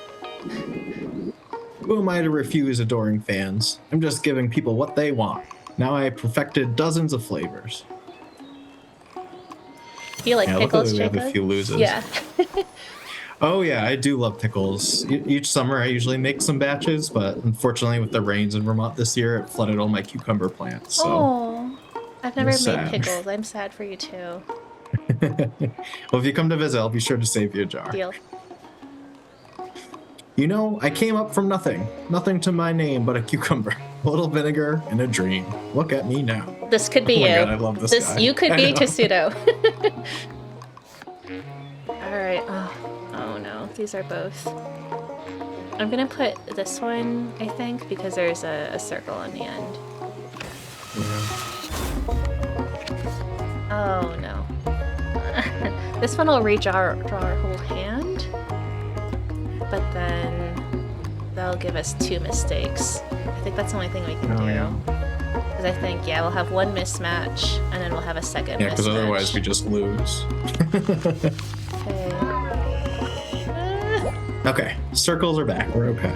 Who am I to refuse adoring fans? I'm just giving people what they want. Now I perfected dozens of flavors. Do you like Yeah, pickles, luckily we have Jacob? a few loses. Yeah. Oh yeah, I do love pickles. Each summer I usually make some batches, but unfortunately with the rains in Vermont this year, it flooded all my cucumber plants. So. Oh, I've never made sad. pickles. I'm sad for you too. Well, if you come to visit, I'll be sure to save you a jar. Deal. You know, I came up from nothing. Nothing to my name but a cucumber, a little vinegar, and a dream. Look at me now. This could be Oh my you. God, I love this guy. You could I be know. Tessuto. All right. Oh no, these are both. I'm gonna put this one, I think, because there's a circle on the end. Oh no. This one will draw our whole hand, but then that'll give us 2 mistakes. I think that's the only thing we can Oh, do. yeah. Because I think, yeah, we'll have one mismatch, and then we'll have a second Yeah, because mismatch. otherwise we just lose. Okay. Okay, circles are back. We're okay.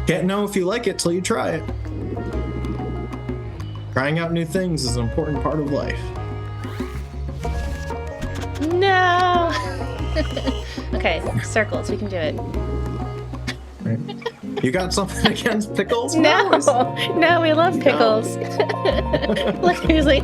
Can't know if you like it till you try it. Trying out new things is an important part of life. No! Okay, circles. We can do it. Right. You got something against pickles? No! No, we love pickles. Look, he's like,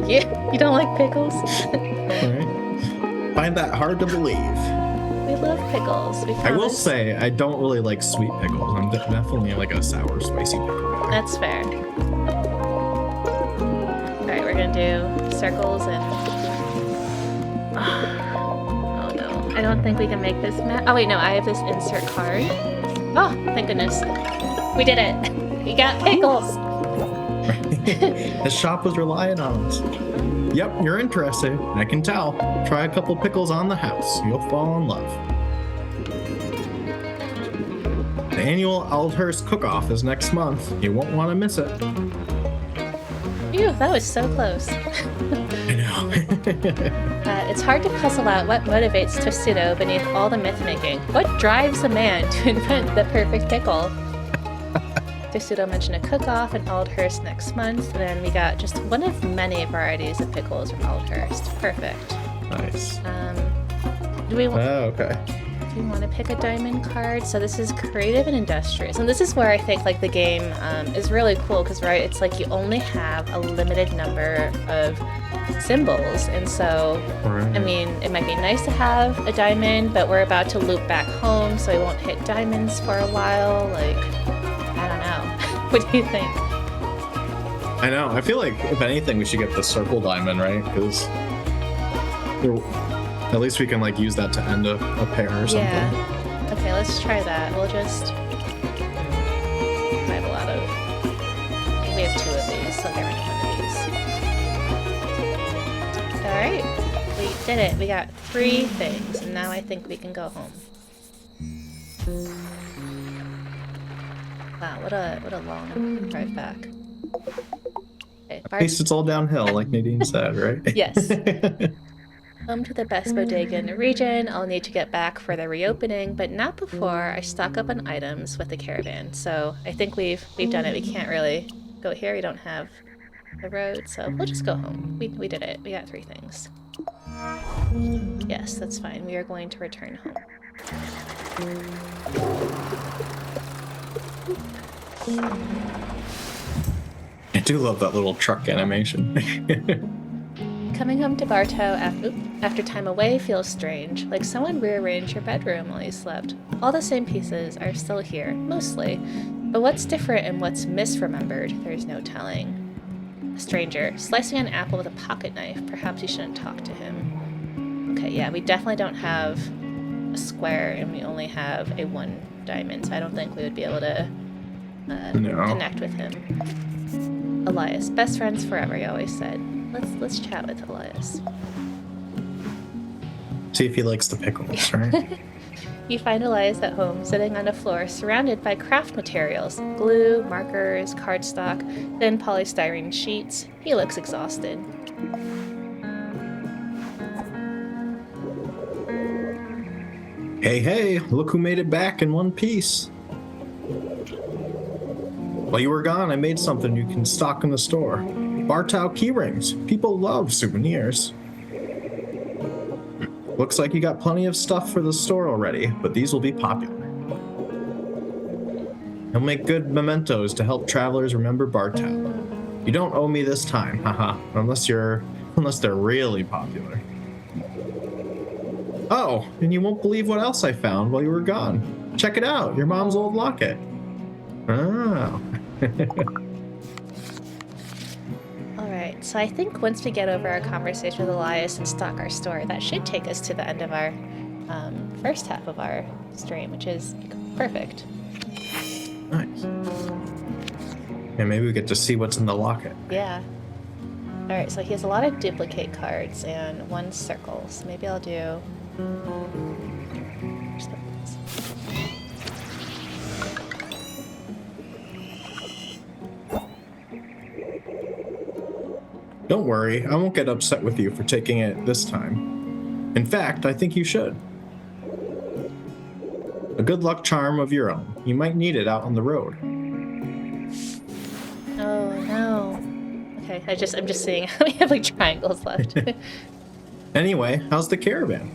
yeah, you don't like pickles? Right. Find that hard to believe. We love pickles. We I will promise. say, I don't really like sweet pickles. I'm definitely like a sour, spicy pickle guy. That's fair. Alright, we're gonna do circles and... Oh no, I don't think we can make this map. Oh wait, no, I have this insert card. Oh, thank goodness. We did it. We got pickles. The shop was relying on us. Yep, you're interested. I can tell. Try a couple pickles on the house. You'll fall in love. The annual Aldhurst Cook-Off is next month. You won't want to miss it. Phew, that was so close. I know. It's hard to puzzle out what motivates Tosudo beneath all the myth-making. What drives a man to invent the perfect pickle? Tosudo mentioned a cook-off in Aldhurst next month, and then we got just one of many varieties of pickles from Aldhurst. Perfect. Nice. Do we want? Oh, okay. Do you want to pick a diamond card? So this is creative and industrious, and this is where I think like the game is really cool because right, it's like you only have a limited number of symbols, and so Right. I mean it might be nice to have a diamond, but we're about to loop back home, so we won't hit diamonds for a while. Like I don't know. What do you think? I know. I feel like if anything, we should get the circle diamond, right? Because at least we can like use that to end a pair or something. Yeah. Okay, let's try that. We'll just. I have a lot of. I think we have 2 of these, so get rid of one of these. Alright. We did it. We got 3 things, and now I think we can go home. Wow, what a long drive back. Okay, At least it's all downhill, like Nadine said, right? Yes. Home to the best bodega in the region. I'll need to get back for the reopening, but not before I stock up on items with the caravan. So I think we've done it. We can't really go here. We don't have the road, so we'll just go home. We did it. We got 3 things. Yes, that's fine. We are going to return home. I do love that little truck animation. Coming home to Bartow after time away feels strange, like someone rearranged your bedroom while you slept. All the same pieces are still here, mostly, but what's different and what's misremembered, there's no telling. A stranger, slicing an apple with a pocket knife, perhaps you shouldn't talk to him. Okay, yeah, we definitely don't have a square, and we only have a 1 diamond, so I don't think we would be able to connect with him. Elias, best friends forever, he always said. Let's chat with Elias. See if he likes the pickles, right? You find Elias at home, sitting on a floor surrounded by craft materials, glue, markers, cardstock, thin polystyrene sheets. He looks exhausted. Hey, look who made it back in one piece. While you were gone, I made something you can stock in the store. Bartow key rings. People love souvenirs. Looks like you got plenty of stuff for the store already, but these will be popular. You'll make good mementos to help travelers remember Bartow. You don't owe me this time, haha, unless they're really popular. Oh, and you won't believe what else I found while you were gone. Check it out, your mom's old locket. Oh. Alright, so I think once we get over our conversation with Elias and stock our store, that should take us to the end of our first half of our stream, which is perfect. Nice. And maybe we get to see what's in the locket. Yeah. Alright, so he has a lot of duplicate cards and 1 circle, so maybe I'll do... Don't worry, I won't get upset with you for taking it this time. In fact, I think you should. A good luck charm of your own. You might need it out on the road. Oh no. Okay, I'm just seeing how we have like triangles left. Anyway, how's the caravan?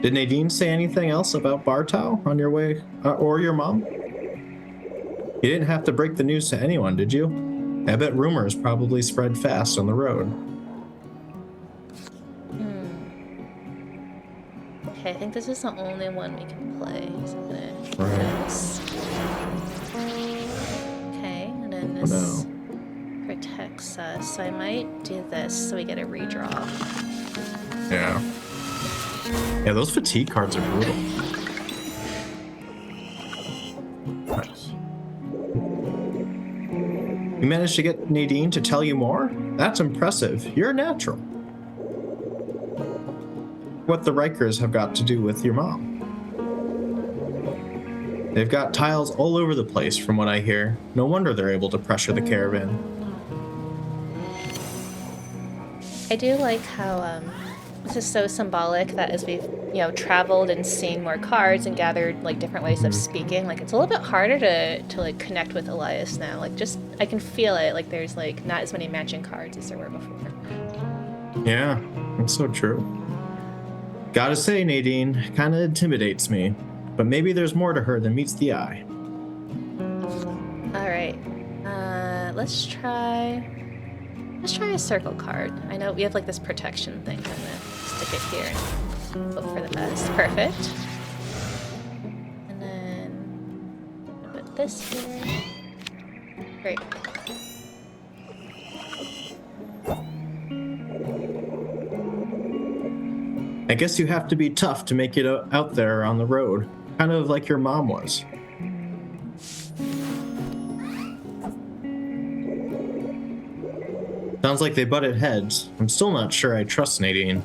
Did Nadine say anything else about Bartow on your way, or your mom? You didn't have to break the news to anyone, did you? I bet rumors probably spread fast on the road. Okay, I think this is the only one we can play. So I'm gonna do Right. this. Okay, and then this protects us. So I might do this so we get a redraw. Yeah. Yeah, those fatigue cards are brutal. Nice. You managed to get Nadine to tell you more? That's impressive. You're a natural. What the Rikers have got to do with your mom? They've got tiles all over the place from what I hear. No wonder they're able to pressure the caravan. I do like how this is so symbolic that as we've traveled and seen more cards and gathered like different ways of speaking, like it's a little bit harder to like connect with Elias now. Like just I can feel it. Like there's like not as many matching cards as there were before. Yeah, that's so true. Gotta say, Nadine kind of intimidates me, but maybe there's more to her than meets the eye. All right, let's try a circle card. I know we have like this protection thing. I'm gonna stick it here and hope for the best. Perfect. And then put this here. Great. I guess you have to be tough to make it out there on the road, kind of like your mom was. Sounds like they butted heads. I'm still not sure I trust Nadine.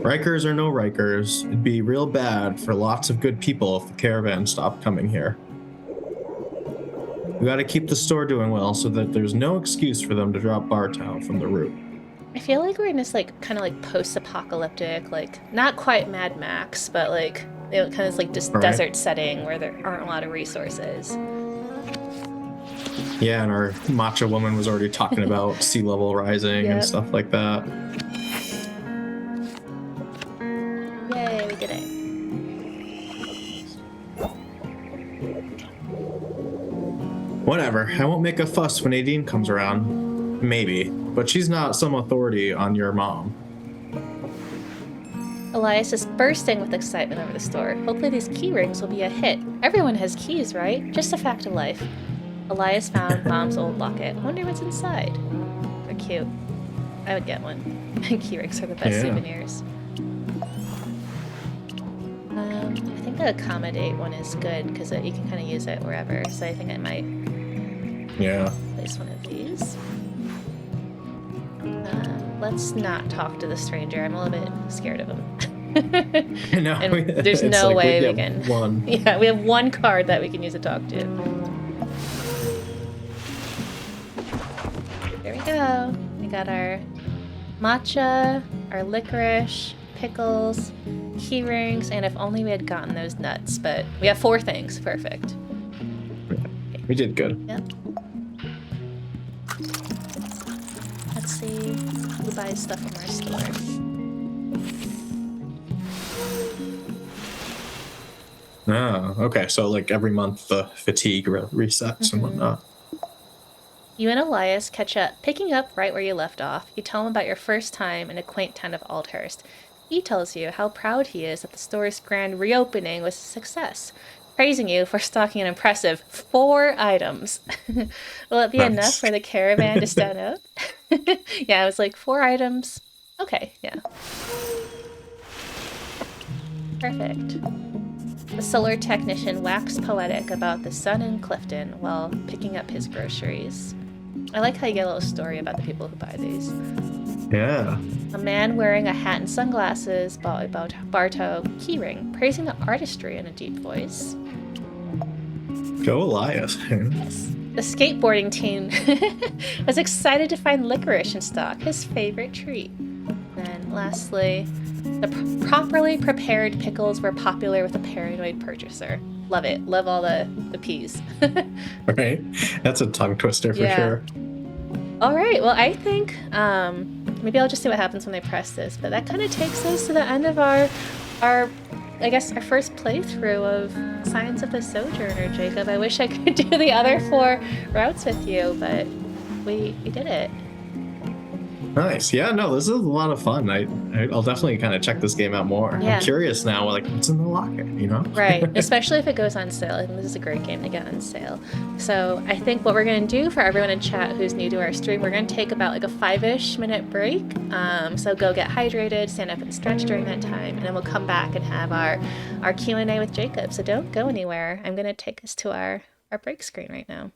Rikers or no Rikers, it'd be real bad for lots of good people if the caravan stopped coming here. We gotta keep the store doing well so that there's no excuse for them to drop Bartow from the route. I feel like we're in this like kind of like post-apocalyptic, like not quite Mad Max, but like kind of this like desert setting where there aren't a lot of resources. Yeah, and our matcha woman was already talking about sea level rising and stuff like that. Yay, we did it. Whatever, I won't make a fuss when Nadine comes around. Maybe, but she's not some authority on your mom. Elias is bursting with excitement over the store. Hopefully these key rings will be a hit. Everyone has keys, right? Just a fact of life. Elias found Mom's old locket. Wonder what's inside. They're cute. I would get one. Key rings are the best souvenirs. I think the accommodate one is good because you can kind of use it wherever. So I think I might place one of these. Let's not talk to the stranger. I'm a little bit scared of him. No, and there's no way we can. One. Yeah, we have one card that we can use to talk to. There we go. We got our matcha, our licorice, pickles, key rings, and if only we had gotten those nuts. But we have 4 things. Perfect. Okay. We did good. Yep. Let's see who buys stuff from our store. Oh, okay. So like every month the fatigue resets and whatnot. You and Elias catch up, picking up right where you left off. You tell him about your first time in a quaint town of Aldhurst. He tells you how proud he is that the store's grand reopening was a success, praising you for stocking an impressive 4 items. Will it be enough for the caravan to stand up? Yeah, it was like 4 items. Okay, yeah. Perfect. The solar technician waxed poetic about the sun in Clifton while picking up his groceries. I like how you get a little story about the people who buy these. Yeah. A man wearing a hat and sunglasses bought a Bartow keyring, praising the artistry in a deep voice. Go Elias. Yes. The skateboarding team was excited to find licorice in stock, his favorite treat. And lastly, the properly prepared pickles were popular with a paranoid purchaser. Love it. Love all the P's. Right? That's a tongue twister for Yeah. sure. All right. Well, I think maybe I'll just see what happens when I press this. But that kind of takes us to the end of our I guess our first playthrough of Science of the Sojourner, Jacob. I wish I could do the other four routes with you, but we did it. Nice. Yeah, no, this is a lot of fun. I'll definitely kind of check this game out more. I'm Yeah. curious now, like what's in the locker, you know? Right, especially if it goes on sale. I think this is a great game to get on sale. So I think what we're going to do for everyone in chat who's new to our stream, we're going to take about like a 5-ish minute break. So go get hydrated, stand up and stretch during that time, and then we'll come back and have our Q&A with Jacob. So don't go anywhere. I'm going to take us to our break screen right now.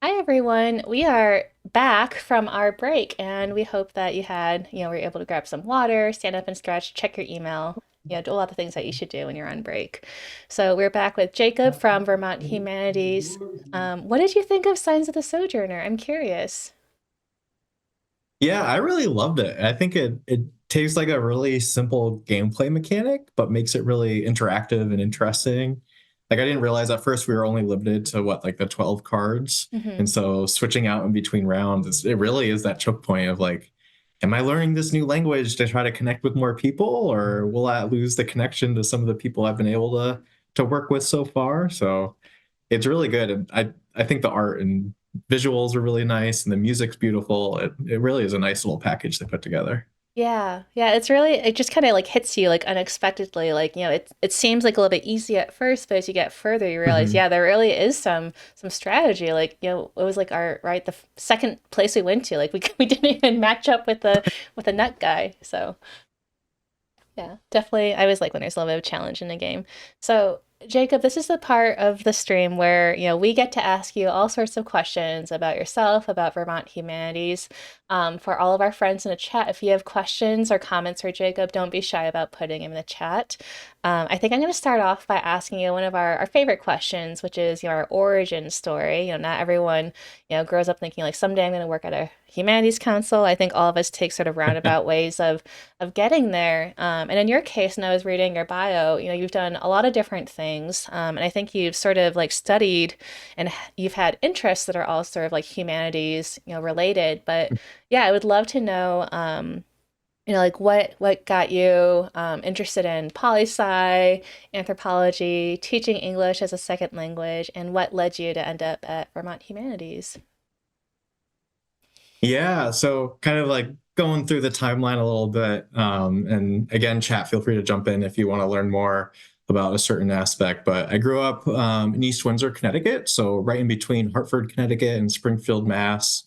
Hi everyone. We are back from our break and we hope that you had, were able to grab some water, stand up and stretch, check your email, do a lot of things that you should do when you're on break. So we're back with Jacob from Vermont Humanities. What did you think of Signs of the Sojourner? I'm curious. Yeah, I really loved it. I think it takes like a really simple gameplay mechanic, but makes it really interactive and interesting. Like I didn't realize at first we were only limited to what, like the 12 cards. Hmm. And so switching out in between rounds, it really is that choke point of like, am I learning this new language to try to connect with more people, or will I lose the connection to some of the people I've been able to work with so far? So it's really good. And I think the art and visuals are really nice and the music's beautiful. It really is a nice little package they put together. Yeah, yeah, it just kind of like hits you like unexpectedly. Like, it seems like a little bit easy at first, but as you get further, you realize, Mhm. yeah, there really is some strategy. Like, it was like our right the second place we went to. Like we didn't even match up with the nut guy. So yeah, definitely. I always like when there's a little bit of challenge in the game. So, Jacob, this is the part of the stream where, we get to ask you all sorts of questions about yourself, about Vermont Humanities. For all of our friends in the chat, if you have questions or comments for Jacob, don't be shy about putting them in the chat. I think I'm going to start off by asking you one of our favorite questions, which is your origin story. Not everyone, grows up thinking like someday I'm going to work at a humanities council. I think all of us take sort of roundabout ways of getting there. And in your case, and I was reading your bio, you've done a lot of different things. And I think you've sort of like studied and you've had interests that are all sort of like humanities, related. But yeah, I would love to know, like what got you interested in poli sci, anthropology, teaching English as a second language, and what led you to end up at Vermont Humanities? Yeah, so kind of like going through the timeline a little bit. And again, chat, feel free to jump in if you want to learn more about a certain aspect. But I grew up in East Windsor, Connecticut, so right in between Hartford, Connecticut, and Springfield, Mass.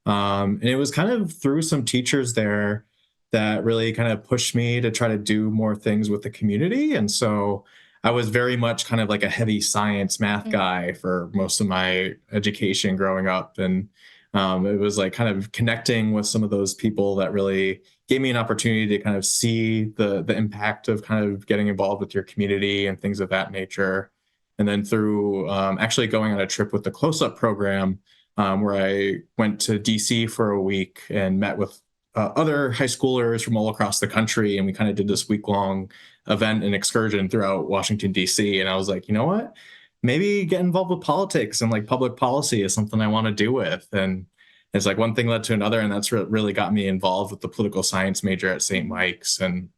And it was kind of through some teachers there that really kind of pushed me to try to do more things with the community. And so I was very much kind of like a heavy science math Mm, guy for most of my education growing up. And it was like kind of connecting with some of those people that really gave me an opportunity to kind of see the impact of kind of getting involved with your community and things of that nature. And then through actually going on a trip with the Close Up program, where I went to DC for a week and met with other high schoolers from all across the country. And we kind of did this week long event and excursion throughout Washington, DC. And I was like, you know what? Maybe get involved with politics and like public policy is something I want to do with. And it's like one thing led to another. And that's what really got me involved with the political science major at St. mhm, Mike's. And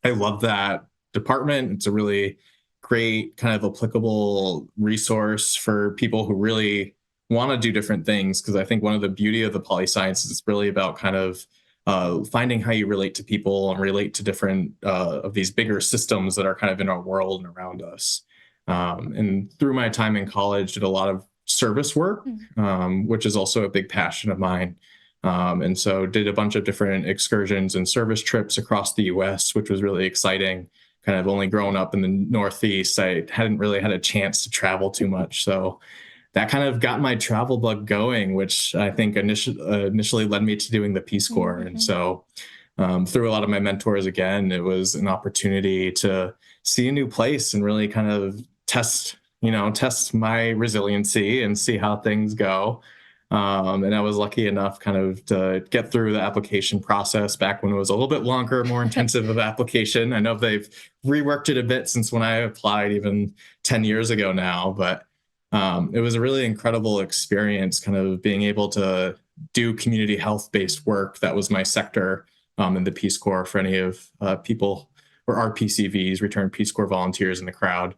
I love that department. It's a really great kind of applicable resource for people who really want to do different things. Because I think one of the beauty of the poli science is it's really about kind of finding how you relate to people and relate to different of these bigger systems that are kind of in our world and around us. And through my time in college, did a lot of service work, mm, which is also a big passion of mine. And so did a bunch of different excursions and service trips across the US, which was really exciting. Kind of only growing up in the Northeast, I hadn't really had a chance to travel too much. So that kind of got my travel bug going, which I think initially led me to doing the Peace Corps. And mhm, so through a lot of my mentors, again, it was an opportunity to see a new place and really kind of test my resiliency and see how things go. And I was lucky enough kind of to get through the application process back when it was a little bit longer, more mhm. intensive of application. I know they've reworked it a bit since when I applied even 10 years ago now, but it was a really incredible experience kind of being able to do community health based work. That was my sector in the Peace Corps for any of people or RPCVs, returned Peace Corps volunteers in the crowd.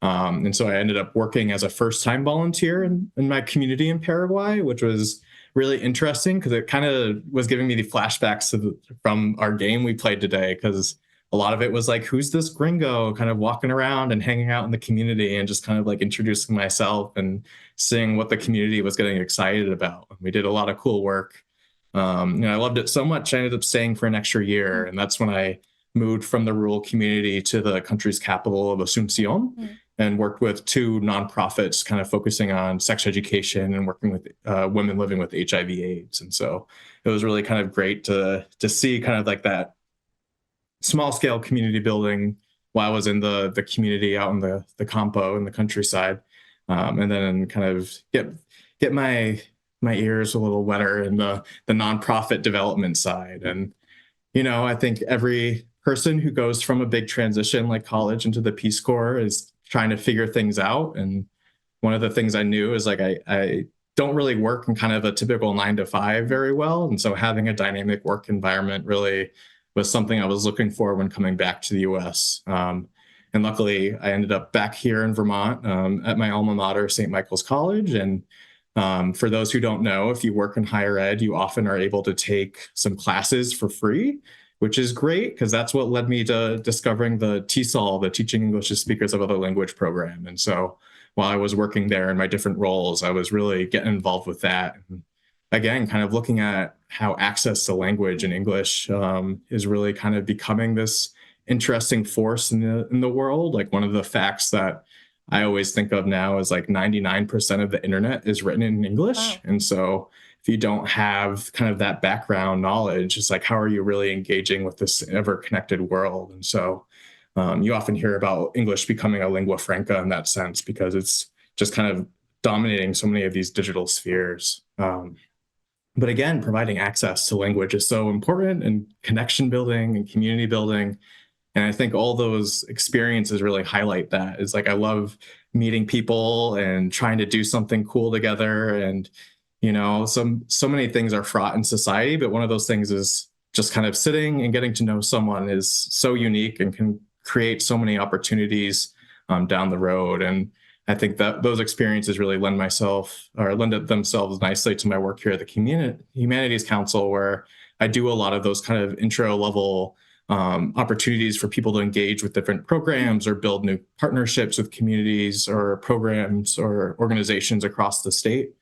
And so I ended up working as a first time volunteer in my community in Paraguay, which was really interesting because it kind of was giving me the flashbacks from our game we played today. Because a lot of it was like, who's this gringo kind of walking around and hanging out in the community and just kind of like introducing myself and seeing what the community was getting excited about. We did a lot of cool work. I loved it so much. I ended up staying for an extra year. Mm, And that's when I moved from the rural community to the country's capital of Asuncion. and worked with two nonprofits kind of focusing on sex education and working with women living with HIV/AIDS. And so it was really kind of great to see kind of like that small scale community building while I was in the community out in the campo in the countryside, and then kind of get my ears a little wetter in the nonprofit development side. And I think every person who goes from a big transition like college into the Peace Corps is trying to figure things out. And one of the things I knew is like I don't really work in kind of a typical 9 to 5 very well. And so having a dynamic work environment really was something I was looking for when coming back to the US. And luckily, I ended up back here in Vermont at my alma mater, St. Michael's College. And for those who don't know, if you work in higher ed, you often are able to take some classes for free, which is great because that's what led me to discovering the TESOL, the Teaching English to Speakers of Other Language program. And so while I was working there in my different roles, I was really getting involved with that. And again, kind of looking at how access to language in English is really kind of becoming this interesting force in the world. Like one of the facts that I always think of now is like 99% of the internet is written in English. Wow. And so if you don't have kind of that background knowledge, it's like, how are you really engaging with this ever connected world? And so you often hear about English becoming a lingua franca in that sense, because it's just kind of dominating so many of these digital spheres. But again, providing access to language is so important, and connection building and community building. And I think all those experiences really highlight that. It's like I love meeting people and trying to do something cool together. And so many things are fraught in society, but one of those things is just kind of sitting and getting to know someone is so unique and can create so many opportunities down the road. And I think that those experiences really lend themselves nicely to my work here at the Humanities Council, where I do a lot of those kind of intro level opportunities for people to engage with different programs or build new partnerships with communities or programs or organizations across the state.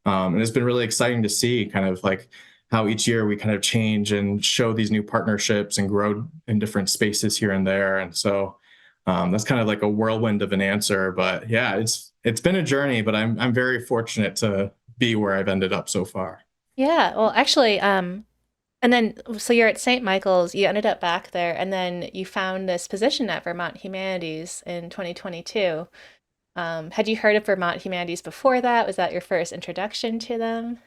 And it's been really exciting to see kind of like how each year we kind of change and show these new partnerships and grow in different spaces here and there. And so that's kind of like a whirlwind of an answer, but yeah, it's been a journey, but I'm very fortunate to be where I've ended up so far. Yeah. Well, actually, and then so you're at St. Michael's, you ended up back there, and then you found this position at Vermont Humanities in 2022. Had you heard of Vermont Humanities before that? Was that your first introduction to them?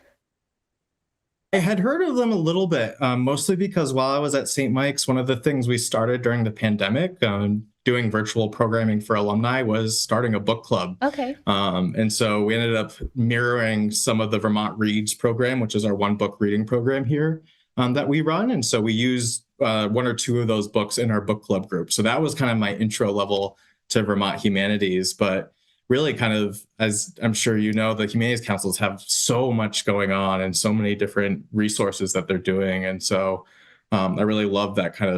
I had heard of them a little bit, mostly because while I was at St. Mike's, one of the things we started during the pandemic, doing virtual programming for alumni, was starting a book club. Okay. And so we ended up mirroring some of the Vermont Reads program, which is our one book reading program here that we run. And so we use one or two of those books in our book club group. So that was kind of my intro level to Vermont Humanities. But really kind of, as I'm sure you know, the humanities councils have so much going on and so many different resources that they're doing. And so I really love that kind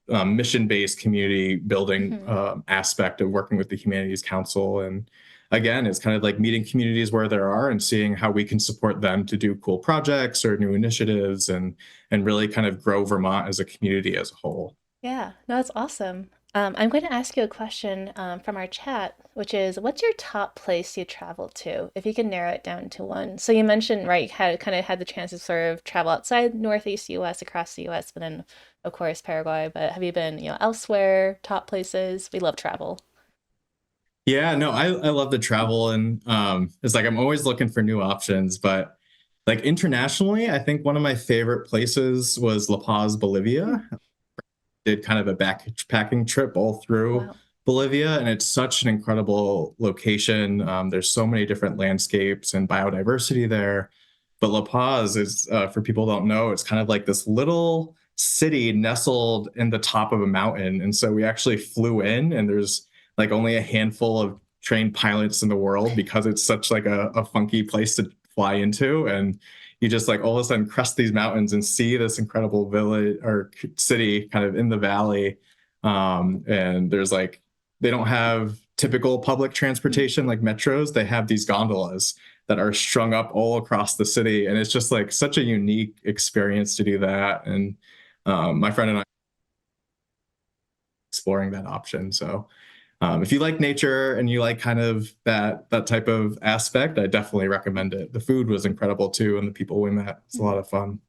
of mission-based community building aspect of working with the Humanities Council. And again, it's kind of like meeting communities where there are and seeing how we can support them to do cool projects or new initiatives and really kind of grow Vermont as a community as a whole. Yeah, no, that's awesome. I'm going to ask you a question from our chat, which is, what's your top place you traveled to, if you can narrow it down to one? So you mentioned, right, you had kind of had the chance to sort of travel outside Northeast US, across the US, but then, of course, Paraguay. But have you been, elsewhere, top places? We love travel. Yeah, no, I love to travel, and it's like I'm always looking for new options. But like internationally, I think one of my favorite places was La Paz, Hmm. Bolivia. Did kind of a backpacking trip all through Wow. Bolivia, and it's such an incredible location. There's so many different landscapes and biodiversity there. But La Paz is, for people who don't know, it's kind of like this little city nestled in the top of a mountain. And so we actually flew in, and there's like only a handful of trained pilots in the world because it's such like a funky place to fly into. And you just like all of a sudden crest these mountains and see this incredible village or city kind of in the valley. And there's like, they don't have typical public Mm. transportation like metros. They have these gondolas that are strung up all across the city. And it's just like such a unique experience to do that. And my friend and I exploring that option. So if you like nature and you like kind of that type of aspect, I definitely recommend it. The food was incredible too, and the people we met. It's a lot of fun.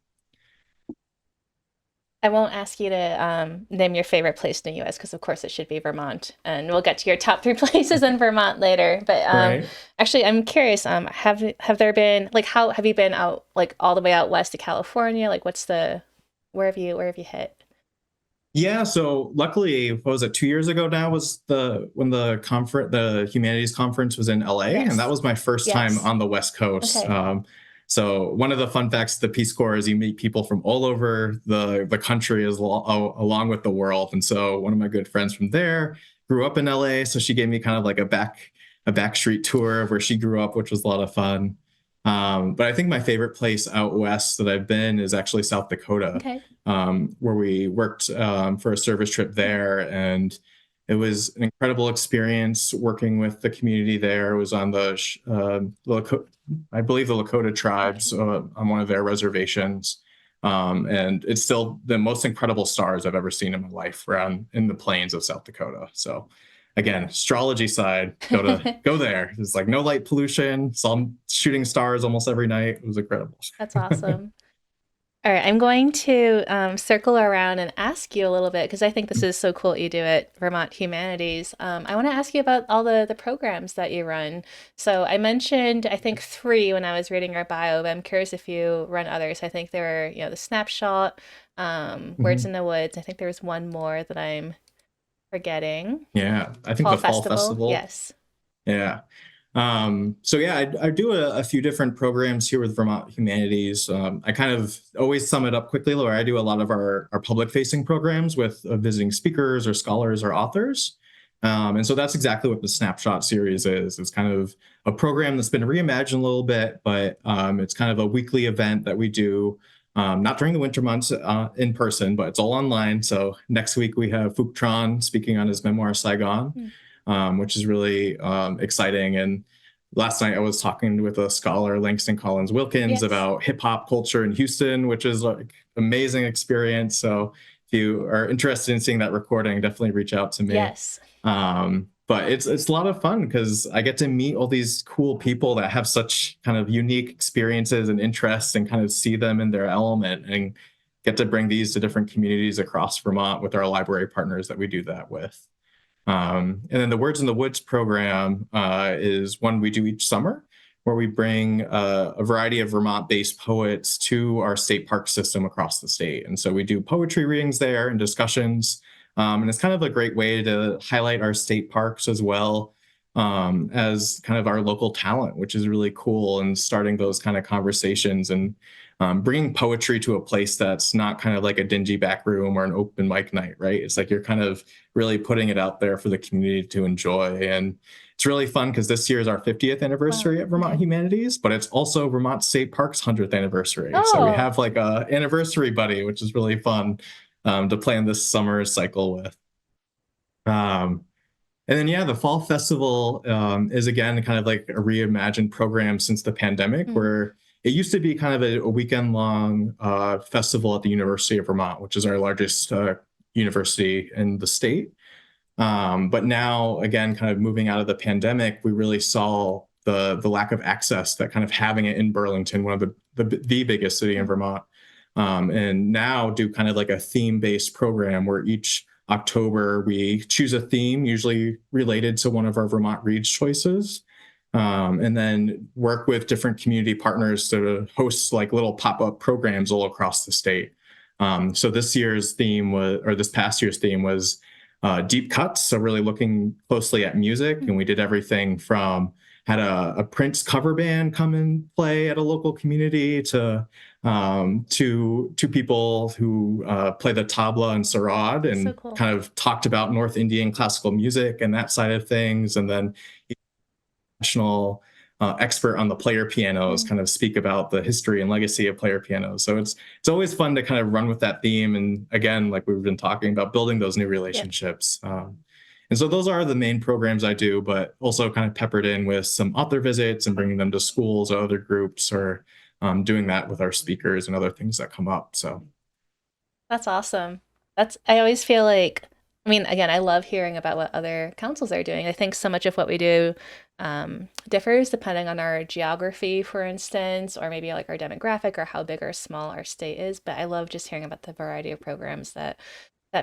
I won't ask you to name your favorite place in the US because, of course, it should be Vermont. And we'll get to your top three places in Vermont later. But Right. actually, I'm curious. Have there been like how have you been out like all the way out west to California? Like, where have you hit? Yeah, so luckily, what was it, 2 years ago now was the when the humanities conference was in LA, and that Yes. was my first time Yes. on the West Coast. Okay. So one of the fun facts of the Peace Corps is you meet people from all over the country along with the world. And so one of my good friends from there grew up in LA, so she gave me kind of like a backstreet tour of where she grew up, which was a lot of fun. But I think my favorite place out west that I've been is actually South Dakota, Okay. where we worked for a service trip there. And it was an incredible experience working with the community there. It was on I believe the Lakota tribes Okay. on one of their reservations. And it's still the most incredible stars I've ever seen in my life around in the plains of South Dakota. So again, astrology side, go there. It's like no light pollution, saw shooting stars almost every night. It was incredible. That's awesome. All right, I'm going to circle around and ask you a little bit because I think this is so cool what you do at Vermont Humanities. I want to ask you about all the programs that you run. So I mentioned, I think, three when I was reading your bio, but I'm curious if you run others. I think there were, the Snapshot, Words in Mhm. the Woods. I think there was one more that I'm forgetting. Yeah, I think Fall the fall Festival. festival. Yes. Yeah. So yeah, I do a few different programs here with Vermont Humanities. I kind of always sum it up quickly, where I do a lot of our public facing programs with visiting speakers or scholars or authors. And so that's exactly what the Snapshot series is. It's kind of a program that's been reimagined a little bit, but it's kind of a weekly event that we do, not during the winter months in person, but it's all online. So next week we have Phuc Tran speaking on his memoir Saigon, Hmm. which is really exciting. And last night I was talking with a scholar, Langston Collins Wilkins, Yes. about hip hop culture in Houston, which is like amazing experience. So if you are interested in seeing that recording, definitely reach out to me. Yes. But it's a lot of fun because I get to meet all these cool people that have such kind of unique experiences and interests and kind of see them in their element and get to bring these to different communities across Vermont with our library partners that we do that with. And then the Words in the Woods program is one we do each summer, where we bring a variety of Vermont-based poets to our state park system across the state. And so we do poetry readings there and discussions. And it's kind of a great way to highlight our state parks as well, as kind of our local talent, which is really cool, and starting those kind of conversations and bringing poetry to a place that's not kind of like a dingy back room or an open mic night, right? It's like you're kind of really putting it out there for the community to enjoy. And it's really fun because this year is our 50th Wow. anniversary at Vermont Okay. Humanities, but it's also Vermont State Park's 100th anniversary. So we Oh, have like a anniversary buddy, which is really fun to plan this summer cycle with. Um, and then, yeah, the Fall Festival is again kind of like a reimagined program since the pandemic, hmm. where it used to be kind of a weekend long festival at the University of Vermont, which is our largest university in the state. But now, again, kind of moving out of the pandemic, we really saw the lack of access that kind of having it in Burlington, one of the biggest city in Hmm. Vermont, and now do kind of like a theme-based program where each October we choose a theme, usually related to one of our Vermont Reads choices, and then work with different community partners to host like little pop-up programs all across the state. So this past year's theme was deep cuts. So really looking closely at music, Hmm. and we did everything from had a Prince cover band come and play at a local community to people who play the tabla and sarod So and cool. kind of talked about North Indian classical music and that side of things, and then national expert on the player pianos Hmm. kind of speak about the history and legacy of player pianos. So it's always fun to kind of run with that theme, and again, like we've been talking about, building those new Yep. relationships. And so those are the main programs I do, but also kind of peppered in with some author visits and bringing them to schools or other groups, or doing that with our speakers and other things that come up. So That's awesome. I always feel like I mean, again, I love hearing about what other councils are doing. I think so much of what we do differs depending on our geography, for instance, or maybe like our demographic or how big or small our state is. But I love just hearing about the variety of programs that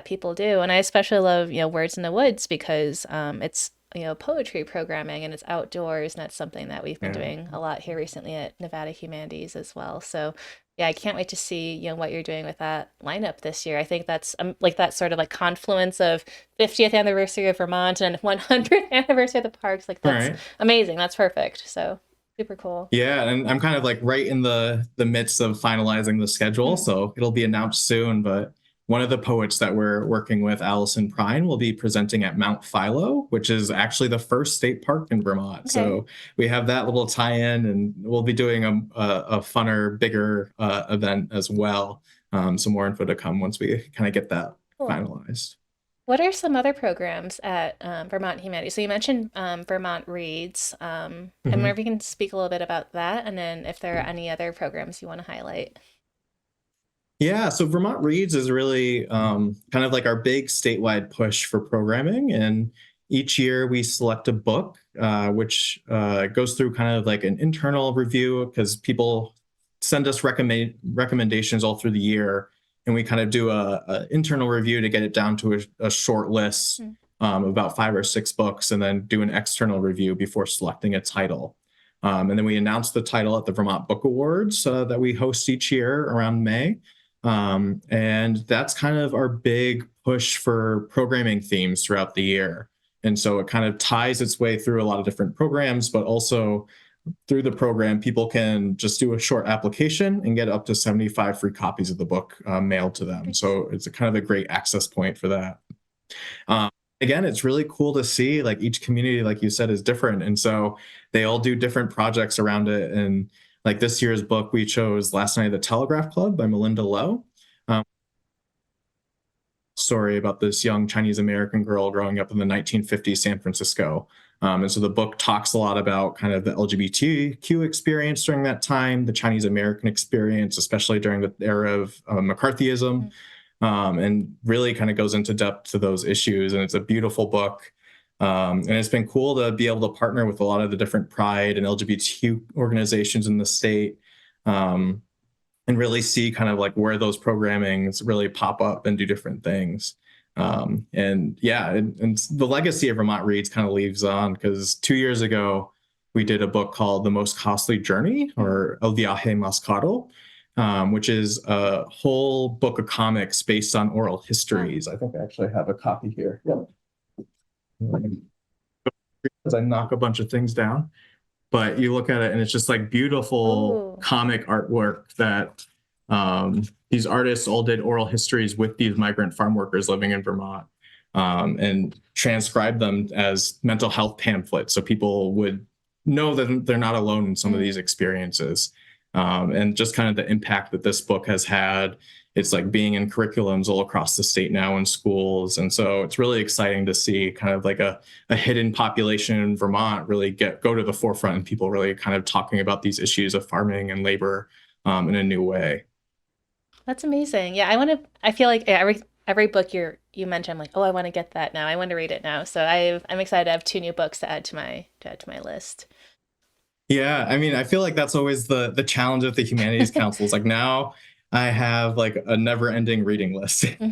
people do, and I especially love Words in the Woods because it's poetry programming and it's outdoors, and that's something that we've been Yeah. doing a lot here recently at Nevada Humanities as well. So yeah, I can't wait to see, what you're doing with that lineup this year. I think that's like that sort of like confluence of 50th anniversary of Vermont and 100th anniversary of the parks. Like All that's right. amazing. That's perfect. So super cool. Yeah, and I'm kind of like right in the midst of finalizing the schedule, Hmm. so it'll be announced soon. But one of the poets that we're working with, Allison Prine, will be presenting at Mount Philo, which is actually the first state park in Vermont. Okay, So we have that little tie-in, and we'll be doing a funner, bigger event as well. Some more info to come once we kind of get that cool. finalized. What are some other programs at Vermont Humanities? So you mentioned Vermont Reads. I wonder if you can speak a little bit about that, and then if there are any other programs you want to highlight. Yeah, so Vermont Reads is really kind of like our big statewide push for programming. And each year we select a book, which goes through kind of like an internal review because people send us recommendations all through the year. And we kind of do a internal review to get it down to a short list Mm. of about 5 or 6 books, and then do an external review before selecting a title. And then we announce the title at the Vermont Book Awards that we host each year around May. And that's kind of our big push for programming themes throughout the year. And so it kind of ties its way through a lot of different programs, but also through the program, people can just do a short application and get up to 75 free copies of the book mailed to them. Nice. So it's a kind of a great access point for that. Um, Again, it's really cool to see like each community, like you said, is different. And so they all do different projects around it. And like this year's book, we chose Last Night at the Telegraph Club by Melinda Lowe. Story about this young Chinese American girl growing up in the 1950s San Francisco. And so the book talks a lot about kind of the LGBTQ experience during that time, the Chinese American experience, especially during the era of McCarthyism, Mm. and really kind of goes into depth to those issues. And it's a beautiful book. And it's been cool to be able to partner with a lot of the different Pride and LGBTQ organizations in the state. And really see kind of like where those programmings really pop up and do different things. And yeah, and the legacy of Vermont Reads kind of lives on because 2 years ago, we did a book called The Most Costly Journey, Mm. or El Viaje Más Caro, which is a whole book of comics based on oral Wow. histories. I think I actually have a copy here. Yep. As I knock a bunch of things down, but you look at it and it's just like beautiful Oh. comic artwork that these artists all did oral histories with these migrant farm workers living in Vermont, and transcribed them as mental health pamphlets so people would know that they're not alone in some of these Mm. experiences. And just kind of the impact that this book has had. It's like being in curriculums all across the state now in schools. And so it's really exciting to see kind of like a hidden population in Vermont really go to the forefront, and people really kind of talking about these issues of farming and labor in a new way. That's amazing. Yeah, I want to. I feel like every book you mentioned, I'm like, oh, I want to get that now. I want to read it now. So I'm excited to have two new books to add to my list. Yeah, I mean, I feel like that's always the challenge of the humanities councils. Like now I have like a never-ending reading list. Hmm.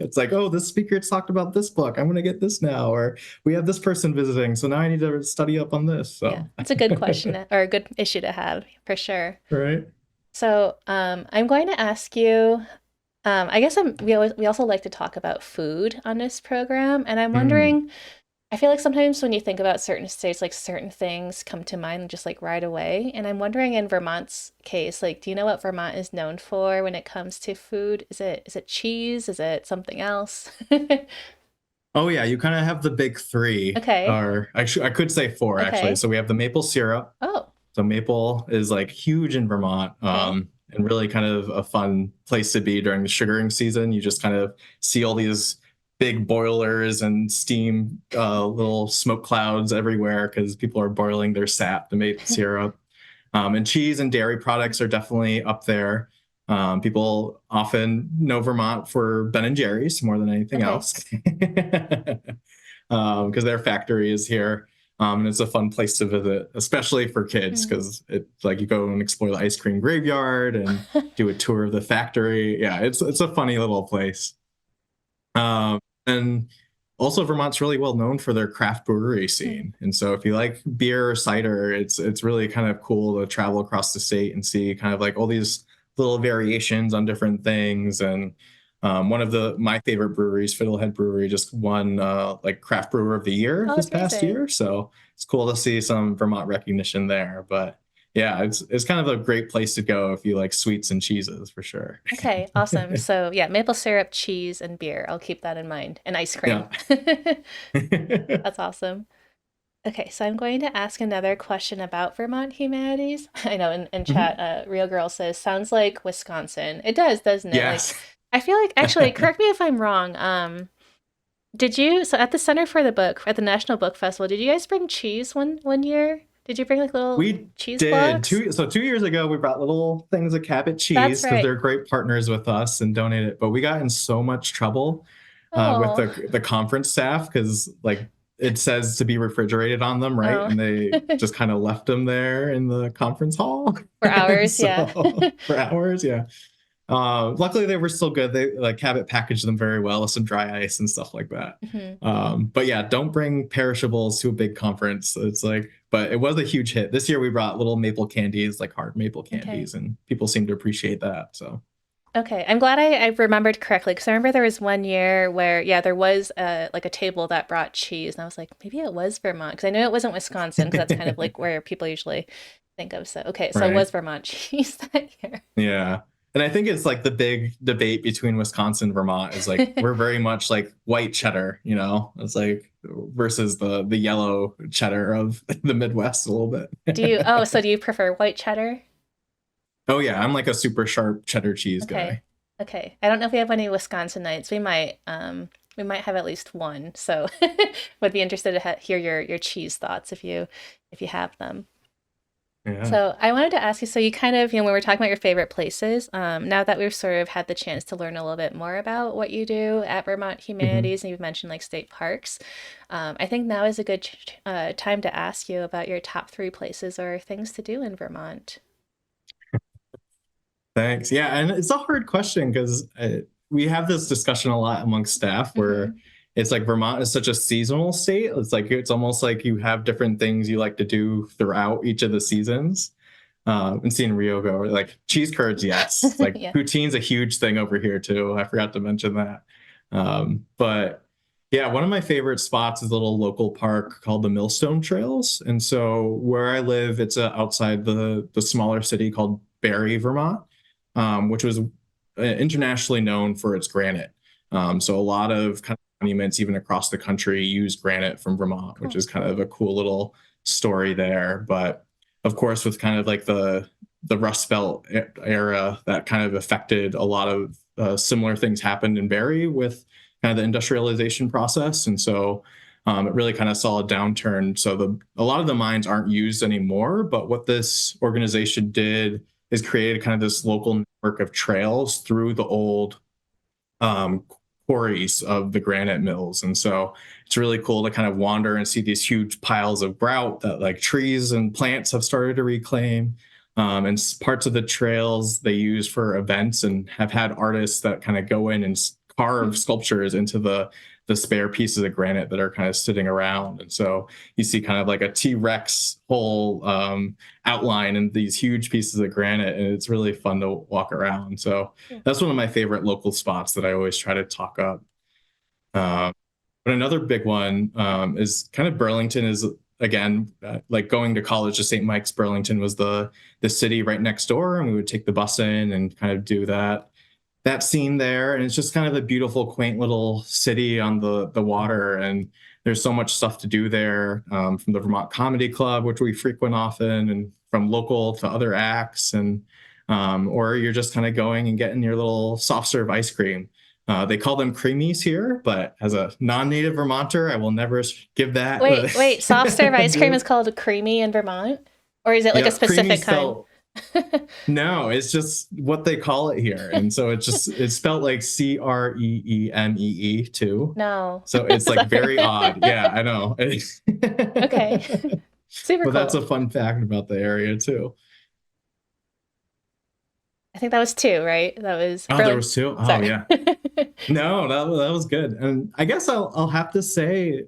It's like, oh, this speaker talked about this book. I'm going to get this now. Or we have this person visiting, so now I need to study up on this. Yeah, So, it's a good question or a good issue to have for sure. right. So I'm going to ask you. I guess we also like to talk about food on this program, and I'm Mm. wondering. I feel like sometimes when you think about certain states, like certain things come to mind just like right away. And I'm wondering in Vermont's case, like, do you know what Vermont is known for when it comes to food? Is it cheese? Is it something else? Oh yeah, you kind of have the big three, Okay. or I could say four actually. Okay. So we have the maple syrup. Oh, So maple is like huge in Vermont, okay. and really kind of a fun place to be during the sugaring season. You just kind of see all these big boilers and steam, little smoke clouds everywhere because people are boiling their sap, the maple syrup. And cheese and dairy products are definitely up there. People often know Vermont for Ben and Jerry's more than anything Okay. else, because their factory is here. And it's a fun place to visit, especially for kids, Mm. because it's like you go and explore the ice cream graveyard and do a tour of the factory. Yeah, it's a funny little place. And also Vermont's really well known for their craft brewery Mm. scene. And so if you like beer or cider, it's really kind of cool to travel across the state and see kind of like all these little variations on different things. And one of the my favorite breweries, Fiddlehead Brewery, just won like craft brewer of the year Oh, this that's past amazing. year. So it's cool to see some Vermont recognition there. But yeah, it's kind of a great place to go if you like sweets and cheeses for sure. Okay, awesome. So yeah, maple syrup, cheese, and beer. I'll keep that in mind. And ice cream. Yeah. That's awesome. Okay, so I'm going to ask another question about Vermont Humanities. I know in chat, Real Girl says, sounds like Wisconsin. It does, doesn't it? Like, Yes. I feel like, actually, correct me if I'm wrong. Did you, so at the Center for the Book, at the National Book Festival, did you guys bring cheese one year? Did you bring like little We cheese did blocks? 2 years ago. We brought little things of Cabot That's cheese because right. they're great partners with us and donate it. But we got in so much trouble with Oh, the conference staff because like it says to be refrigerated on them, right? oh, And they just kind of left them there in the conference hall, for and hours, yeah. so for hours, yeah. Luckily, they were still good. They like Cabot packaged them very well with some dry ice and stuff like that. Mhm. But yeah, don't bring perishables to a big conference. It's like, but it was a huge hit. This year we brought little maple candies, like hard maple Okay. candies, and people seem to appreciate that. So Okay, I'm glad I remembered correctly because I remember there was one year where, yeah, there was like a table that brought cheese, and I was like, maybe it was Vermont because I knew it wasn't Wisconsin because that's kind of like where people usually think of. So, okay, so it was right. Vermont cheese that year. Yeah. And I think it's like the big debate between Wisconsin and Vermont is like we're very much like white cheddar, you know? It's like versus the yellow cheddar of the Midwest a little Do you, bit. oh, so do you prefer white cheddar? Oh yeah, I'm like a super sharp cheddar cheese Okay, guy. okay. I don't know if we have any Wisconsinites. We might have at least one. So, would be interested to hear your cheese thoughts if you have them. Yeah. So I wanted to ask you, so you kind of, when we're talking about your favorite places, now that we've sort of had the chance to learn a little bit more about what you do at Vermont Mhm. Humanities, and you've mentioned like state parks, I think now is a good time to ask you about your top three places or things to do in Vermont. Thanks. Yeah, and it's a hard question because we have this discussion a lot amongst staff where Hmm. it's like Vermont is such a seasonal state. It's like it's almost like you have different things you like to do throughout each of the seasons. And seeing Rio go like cheese curds, yes. Like Yeah. poutine's a huge thing over here too. I forgot to mention that. But yeah, one of my favorite spots is a little local park called the Millstone Trails. And so where I live, it's outside the smaller city called Barry, Vermont, which was internationally known for its granite. So a lot of kind of monuments, even across the country, use granite from Vermont, which Cool. is kind of a cool little story there. But of course, with kind of like the Rust Belt era, that kind of affected a lot of similar things happened in Barrie with kind of the industrialization process, and so it really kind of saw a downturn. So a lot of the mines aren't used anymore. But what this organization did is created kind of this local network of trails through the old um, quarries of the granite mills. And so it's really cool to kind of wander and see these huge piles of grout that like trees and plants have started to reclaim. And parts of the trails they use for events and have had artists that kind of go in and carve Hmm. sculptures into the spare pieces of granite that are kind of sitting around. And so you see kind of like a T-Rex whole outline in these huge pieces of granite, and it's really fun to walk around. So Cool. that's one of my favorite local spots that I always try to talk up. Um, but another big one is kind of Burlington is again like going to college to St. Mike's. Burlington was the city right next door, and we would take the bus in and kind of do that scene there. And it's just kind of a beautiful, quaint little city on the water. And there's so much stuff to do there from the Vermont Comedy Club, which we frequent often, and from local to other acts. And or you're just kind of going and getting your little soft serve ice cream. They call them creamies here, but as a non-native Vermonter, I will never give that. Wait, soft serve ice cream is called creamy in Vermont? Or is it like a Yeah, creamy specific kind? spelled. No, it's just what they call it here. And so it's spelled like Creemee too. No. So it's like very Sorry. odd. Yeah, I know. Okay. Super But that's cool. a fun fact about the area too. I think that was two, right? That was Oh, there Berlin. was two. Oh Sorry. yeah. No, that was good. And I guess I'll have to say,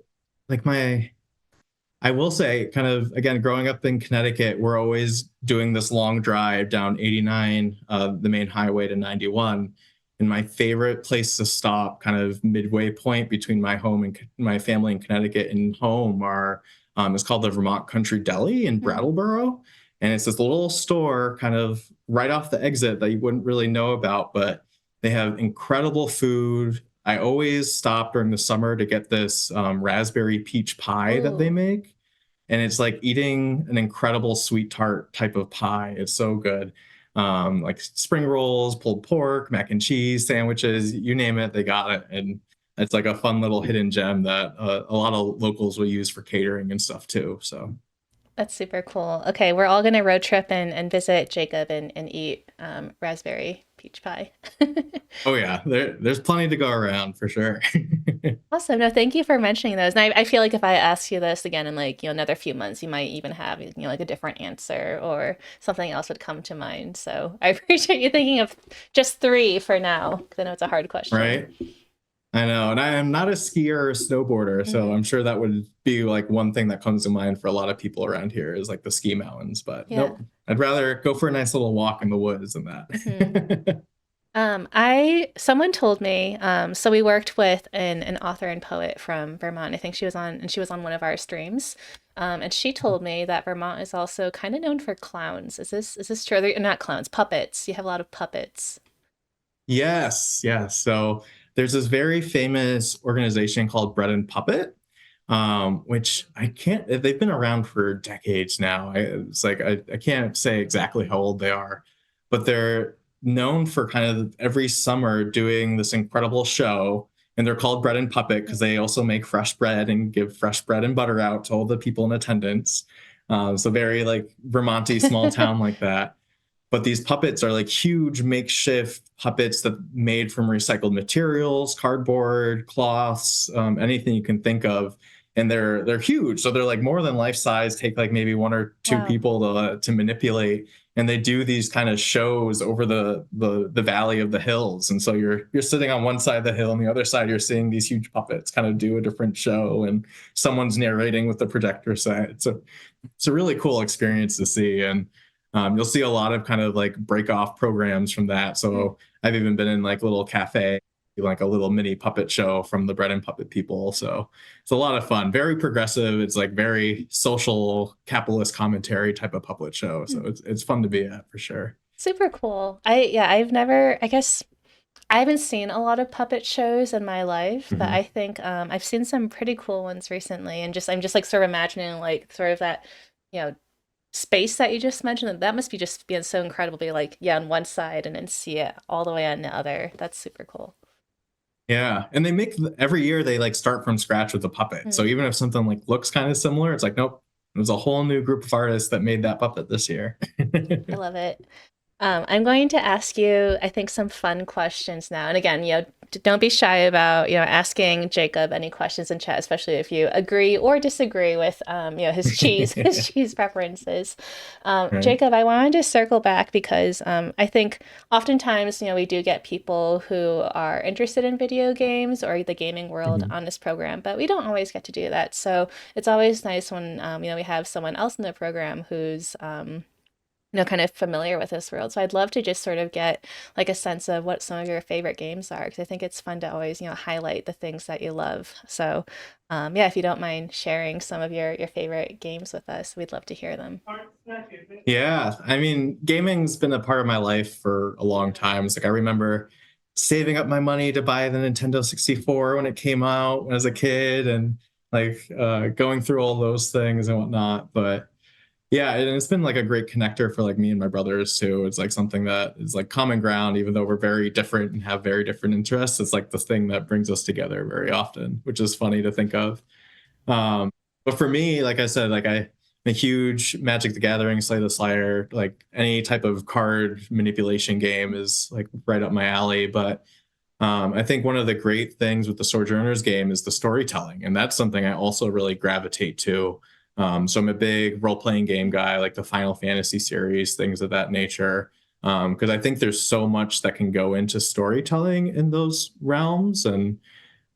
like I will say, kind of again, growing up in Connecticut, we're always doing this long drive down 89, the main highway to 91. And my favorite place to stop, kind of midway point between my home and my family in Connecticut and home, it's called the Vermont Country Deli in Hmm. Brattleboro. And it's this little store kind of right off the exit that you wouldn't really know about, but they have incredible food. I always stop during the summer to get this raspberry peach pie that they Ooh, make, and it's like eating an incredible sweet tart type of pie. It's so good. Like spring rolls, pulled pork, mac and cheese, sandwiches, you name it, they got it. And it's like a fun little hidden gem that a lot of locals will use for catering and stuff too. So, that's super cool. Okay, we're all gonna road trip and visit Jacob and eat raspberry peach pie. oh yeah, there's plenty to go around for sure. Awesome. No, thank you for mentioning those. And I feel like if I ask you this again in like, another few months, you might even have, like a different answer or something else would come to mind. So I appreciate you thinking of just three for now, because I know it's a hard question. Right? I know, and I am not a skier or a snowboarder, so Hmm. I'm sure that would be like one thing that comes to mind for a lot of people around here is like the ski mountains. But Yeah. nope, I'd rather go for a nice little walk in the woods than Hmm. that. Someone told me, so we worked with an author and poet from Vermont. I think she was on one of our streams. And she told me that Vermont is also kind of known for clowns. Is this true? They're not clowns, puppets. You have a lot of puppets. Yes, yes. So there's this very famous organization called Bread and Puppet, which I can't, they've been around for decades now. I can't say exactly how old they are, but they're known for kind of every summer doing this incredible show. And they're called Bread and Puppet because they also make fresh bread and give fresh bread and butter out to all the people in attendance. So very like Vermonty small town like that, but these puppets are like huge makeshift puppets that made from recycled materials, cardboard, cloths, anything you can think of, and they're huge. So they're like more than life size. Take like maybe one or two Wow. people to manipulate, and they do these kind of shows over the valley of the hills. And so you're sitting on one side of the hill, and the other side you're seeing these huge puppets kind of do a different show, and someone's narrating with the projector set. So it's a really cool experience to see. And you'll see a lot of kind of like break off programs from that. Mm. So I've even been in like little cafe, like a little mini puppet show from the Bread and Puppet people. So it's a lot of fun, very progressive. It's like very social capitalist commentary type of puppet show. So Mm. it's fun to be at for sure. Super cool. I've never, I guess I haven't seen a lot of puppet shows in my life, but Mhm. I think I've seen some pretty cool ones recently, and just I'm just like sort of imagining like sort of that, you know, space that you just mentioned. That must be just being so incredible. Be like, yeah, on one side and then see it all the way on the other. That's super cool. Yeah, and they make every year they like start from scratch with a puppet. So Mm, even if something like looks kind of similar, it's like nope, there's a whole new group of artists that made that puppet this year. I love it. I'm going to ask you, I think, some fun questions now. And again, don't be shy about, asking Jacob any questions in chat, especially if you agree or disagree with, his his cheese preferences. Right. Jacob, I wanted to circle back because I think oftentimes, we do get people who are interested in video games or the gaming world Mhm. on this program, but we don't always get to do that. So it's always nice when, we have someone else in the program who's, kind of familiar with this world. So I'd love to just sort of get like a sense of what some of your favorite games are, because I think it's fun to always, highlight the things that you love. So, yeah, if you don't mind sharing some of your favorite games with us, we'd love to hear them. Yeah, I mean, gaming's been a part of my life for a long time. It's like I remember saving up my money to buy the Nintendo 64 when it came out when I was a kid, and like going through all those things and whatnot. But yeah, and it's been like a great connector for like me and my brothers too. It's like something that is like common ground, even though we're very different and have very different interests. It's like the thing that brings us together very often, which is funny to think of. Um, but for me, like I said, like a huge Magic the Gathering, Slay the Spire, like any type of card manipulation game is like right up my alley. But I think one of the great things with the Sojourners game is the storytelling, and that's something I also really gravitate to. So I'm a big role-playing game guy, like the Final Fantasy series, things of that nature, because I think there's so much that can go into storytelling in those realms. And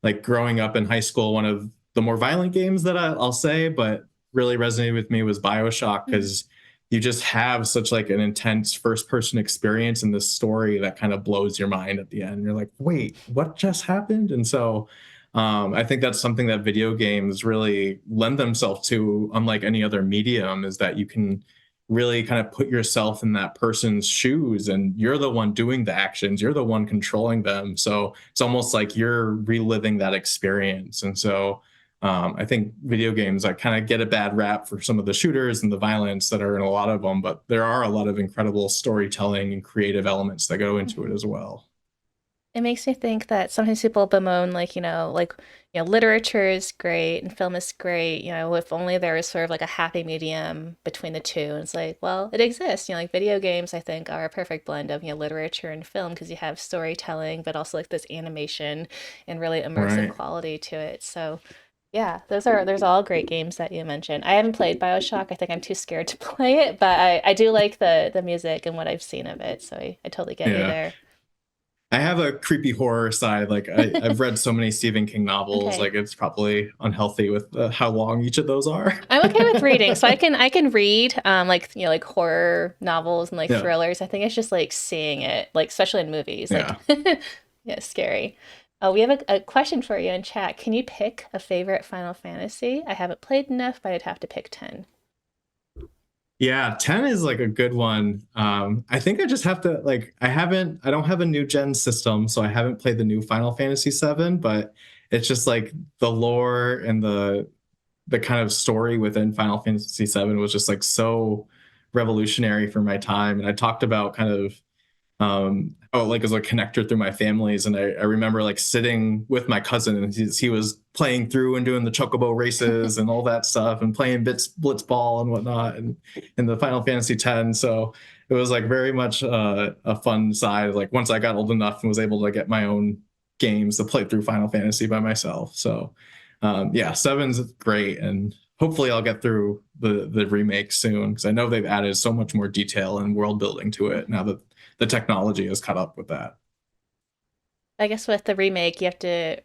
like growing up in high school, one of the more violent games that I'll say, but really resonated with me was BioShock, because you just have such like an intense first person experience in this story that kind of blows your mind at the end. You're like, wait, what just happened? And so I think that's something that video games really lend themselves to, unlike any other medium, is that you can really kind of put yourself in that person's shoes, and you're the one doing the actions, you're the one controlling them. So it's almost like you're reliving that experience. And so I think video games, I kind of get a bad rap for some of the shooters and the violence that are in a lot of them, but there are a lot of incredible storytelling and creative elements that go into it as well. It makes me think that sometimes people bemoan, literature is great and film is great, if only there was sort of like a happy medium between the two. And it's like, well, it exists. Like video games, I think, are a perfect blend of, literature and film because you have storytelling, but also like this animation and really immersive Right. quality to it. So yeah, there's all great games that you mentioned. I haven't played BioShock. I think I'm too scared to play it, but I do like the music and what I've seen of it. So I totally get you Yeah. there. I have a creepy horror side. Like I've read so many Stephen King novels, Okay. like it's probably unhealthy with how long each of those are. I'm okay with reading, so I can read like horror novels and like Yeah. thrillers. I think it's just like seeing it, like especially in movies, like Yeah. yeah, it's scary. We have a question for you in chat. Can you pick a favorite Final Fantasy? I haven't played enough, but I'd have to pick 10. Yeah, 10 is like a good one. I think I just have to like I don't have a new gen system, so I haven't played the new Final Fantasy 7, but it's just like the lore and the kind of story within Final Fantasy 7 was just like so revolutionary for my time. And I talked about kind of like as a connector through my families. And I remember like sitting with my cousin, and he was playing through and doing the chocobo races and all that stuff and playing blitz ball and whatnot and in the Final Fantasy 10. So it was like very much a fun side. Like once I got old enough and was able to get my own games to play through Final Fantasy by myself. So yeah, seven's great, and hopefully I'll get through the remake soon, because I know they've added so much more detail and world building to it now that the technology has caught up with that. I guess with the remake, you have to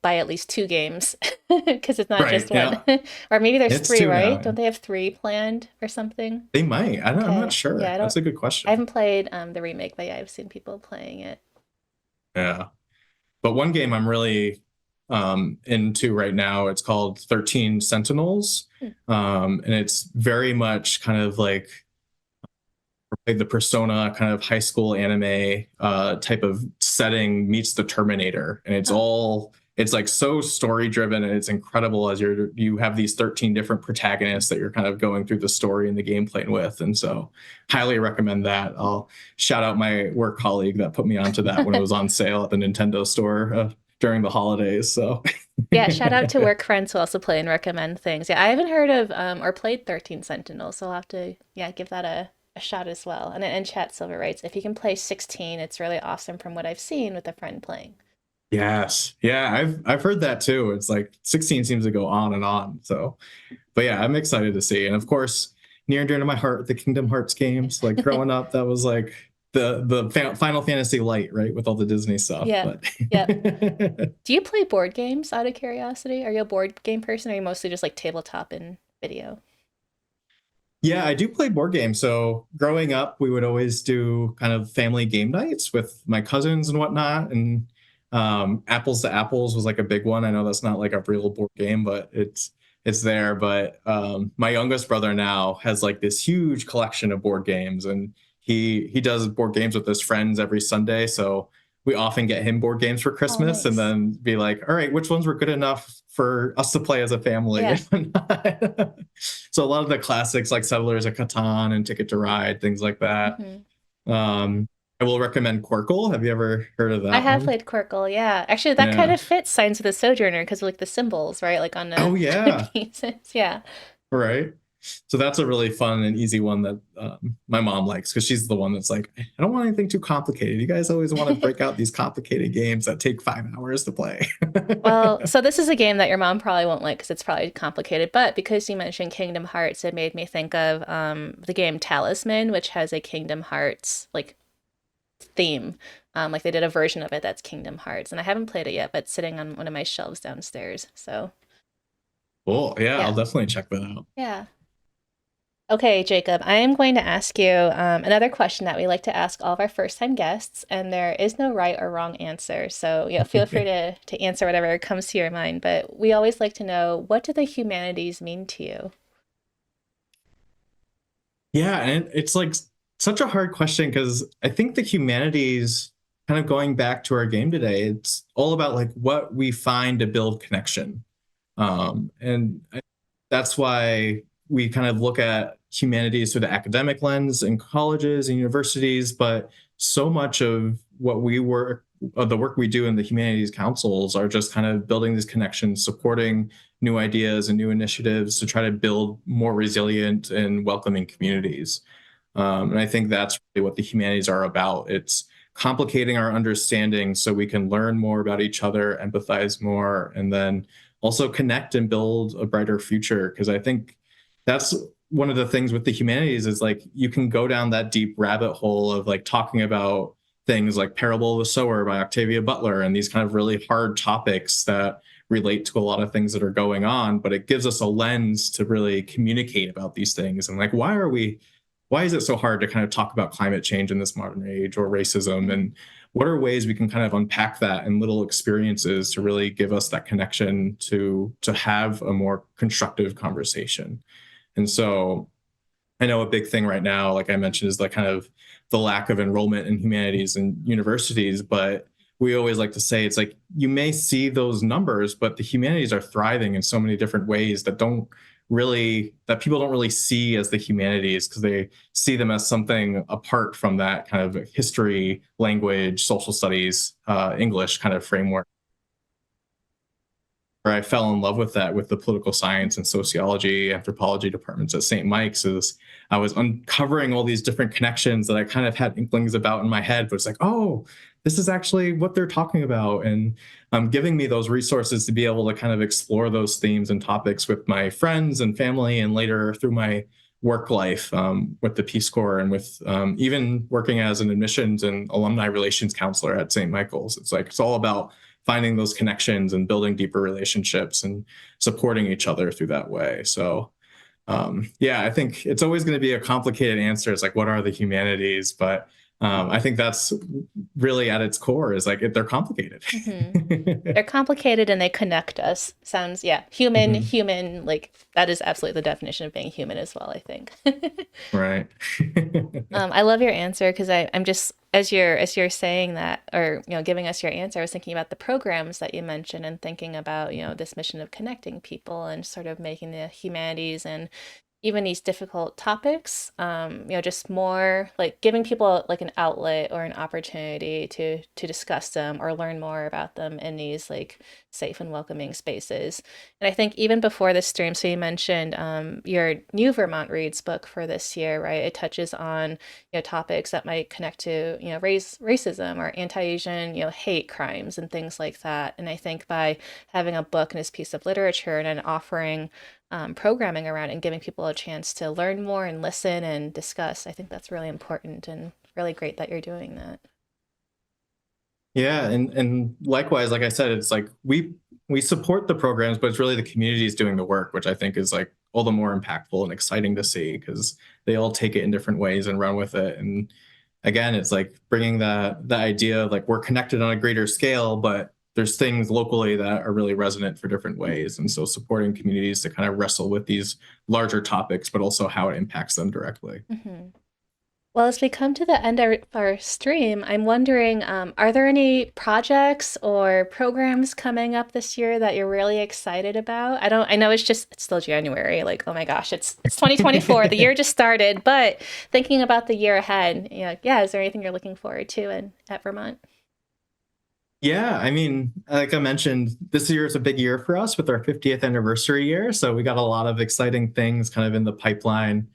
buy at least two games because it's not Right. just one. Yeah. Or maybe there's It's three, two right? now. Don't they have three planned or something? They might. I'm not Okay. Yeah, sure. I don't That's a good I question. haven't played the remake, but yeah, I've seen people playing it. Yeah. But one game I'm really into right now, it's called 13 Sentinels. Hmm. And it's very much kind of like the Persona kind of high school anime type of setting meets the Terminator, and Oh, it's like so story driven, and it's incredible as you have these 13 different protagonists that you're kind of going through the story and the gameplay with. And so highly recommend that. I'll shout out my work colleague that put me onto that when it was on sale at the Nintendo store during the holidays. So yeah, shout out to work friends who also play and recommend things. Yeah, I haven't heard of or played 13 Sentinels, so I'll have to give that a shot as well. And in chat, Silver writes, if you can play 16, it's really awesome from what I've seen with a friend playing. yes, yeah, I've heard that too. It's like 16 seems to go on and on. So but yeah, I'm excited to see. And of course, near and dear to my heart, the Kingdom Hearts games. Like growing up, that was like the Final Fantasy light, right, with all the Disney stuff. Yep. But Yep. Do you play board games out of curiosity? Are you a board game person or are you mostly just like tabletop and video? yeah, I do play board games. So growing up, we would always do kind of family game nights with my cousins and whatnot. And Apples to Apples was like a big one. I know that's not like a real board game, but it's there. But my youngest brother now has like this huge collection of board games, and he does board games with his friends every Sunday. So we often get him board games for Oh, Christmas, and nice. then be like, all right, which ones were good enough for us to play as a family? Yeah. So a lot of the classics like Settlers of Catan and Ticket to Ride, things like that. Hmm. I will recommend Quirkle. Have you ever heard of I that have one? played Quirkle, yeah. Actually, that kind Yeah. of fits Signs of the Sojourner because of like the symbols, right? Like on Oh the yeah. pieces. Yeah. Right. So that's a really fun and easy one that my mom likes because she's the one that's like, I don't want anything too complicated. You guys always want to break out these complicated games that take 5 hours to play. Well, so this is a game that your mom probably won't like because it's probably complicated, but because you mentioned Kingdom Hearts, it made me think of the game Talisman, which has a Kingdom Hearts like theme. Like they did a version of it that's Kingdom Hearts, and I haven't played it yet, but it's sitting on one of my shelves downstairs. So Cool. Yeah, I'll yeah, definitely check that out. yeah. Okay, Jacob, I am going to ask you another question that we like to ask all of our first-time guests, and there is no right or wrong answer. So, feel free to answer whatever comes to your mind. But we always like to know, what do the humanities mean to you? Yeah, and it's like such a hard question because I think the humanities, kind of going back to our game today, it's all about like what we find to build connection. And that's why we kind of look at humanities through the academic lens in colleges and universities, but so much of what we work, of the work we do in the humanities councils are just kind of building these connections, supporting new ideas and new initiatives to try to build more resilient and welcoming communities. And I think that's really what the humanities are about. It's complicating our understanding so we can learn more about each other, empathize more, and then also connect and build a brighter future. Because I think that's one of the things with the humanities is like you can go down that deep rabbit hole of like talking about things like Parable of the Sower by Octavia Butler and these kind of really hard topics that relate to a lot of things that are going on, but it gives us a lens to really communicate about these things and like why is it so hard to kind of talk about climate change in this modern age or racism? And what are ways we can kind of unpack that in little experiences to really give us that connection to have a more constructive conversation? And so I know a big thing right now, like I mentioned, is like kind of the lack of enrollment in humanities and universities. But we always like to say it's like you may see those numbers, but the humanities are thriving in so many different ways that people don't really see as the humanities because they see them as something apart from that kind of history, language, social studies, English kind of framework. Where I fell in love with that with the political science and sociology, anthropology departments at St. Mike's is I was uncovering all these different connections that I kind of had inklings about in my head, but it's like, oh, this is actually what they're talking about. And giving me those resources to be able to kind of explore those themes and topics with my friends and family and later through my work life with the Peace Corps and with even working as an admissions and alumni relations counselor at St. Michael's. It's like, it's all about finding those connections and building deeper relationships and supporting each other through that way. So, yeah, I think it's always going to be a complicated answer. It's like, what are the humanities? But I think that's really at its core is like they're complicated. Mm-hmm. They're complicated and they connect us. Sounds, yeah, human, Mhm. human, like that is absolutely the definition of being human as well, I think. Right. I love your answer because I'm just as you're saying that or giving us your answer, I was thinking about the programs that you mentioned and thinking about this mission of connecting people and sort of making the humanities and even these difficult topics, just more like giving people like an outlet or an opportunity to discuss them or learn more about them in these like safe and welcoming spaces. And I think even before this stream, so you mentioned your new Vermont Reads book for this year, right? It touches on topics that might connect to racism or anti-Asian hate crimes and things like that. And I think by having a book and this piece of literature and then offering programming around and giving people a chance to learn more and listen and discuss. I think that's really important and really great that you're doing that. Yeah, and likewise, like I said, it's like we support the programs, but it's really the communities doing the work, which I think is like all the more impactful and exciting to see because they all take it in different ways and run with it. And again, it's like bringing the idea of like we're connected on a greater scale, but there's things locally that are really resonant for different ways. And so supporting communities to kind of wrestle with these larger topics, but also how it impacts them directly. Mm-hmm. Well, as we come to the end of our stream, I'm wondering, are there any projects or programs coming up this year that you're really excited about? I know it's still January, like, oh my gosh, it's 2024, the year just started, but thinking about the year ahead, yeah, is there anything you're looking forward to at Vermont? Yeah, I mean, like I mentioned, this year is a big year for us with our 50th anniversary year. So we got a lot of exciting things kind of in the pipeline.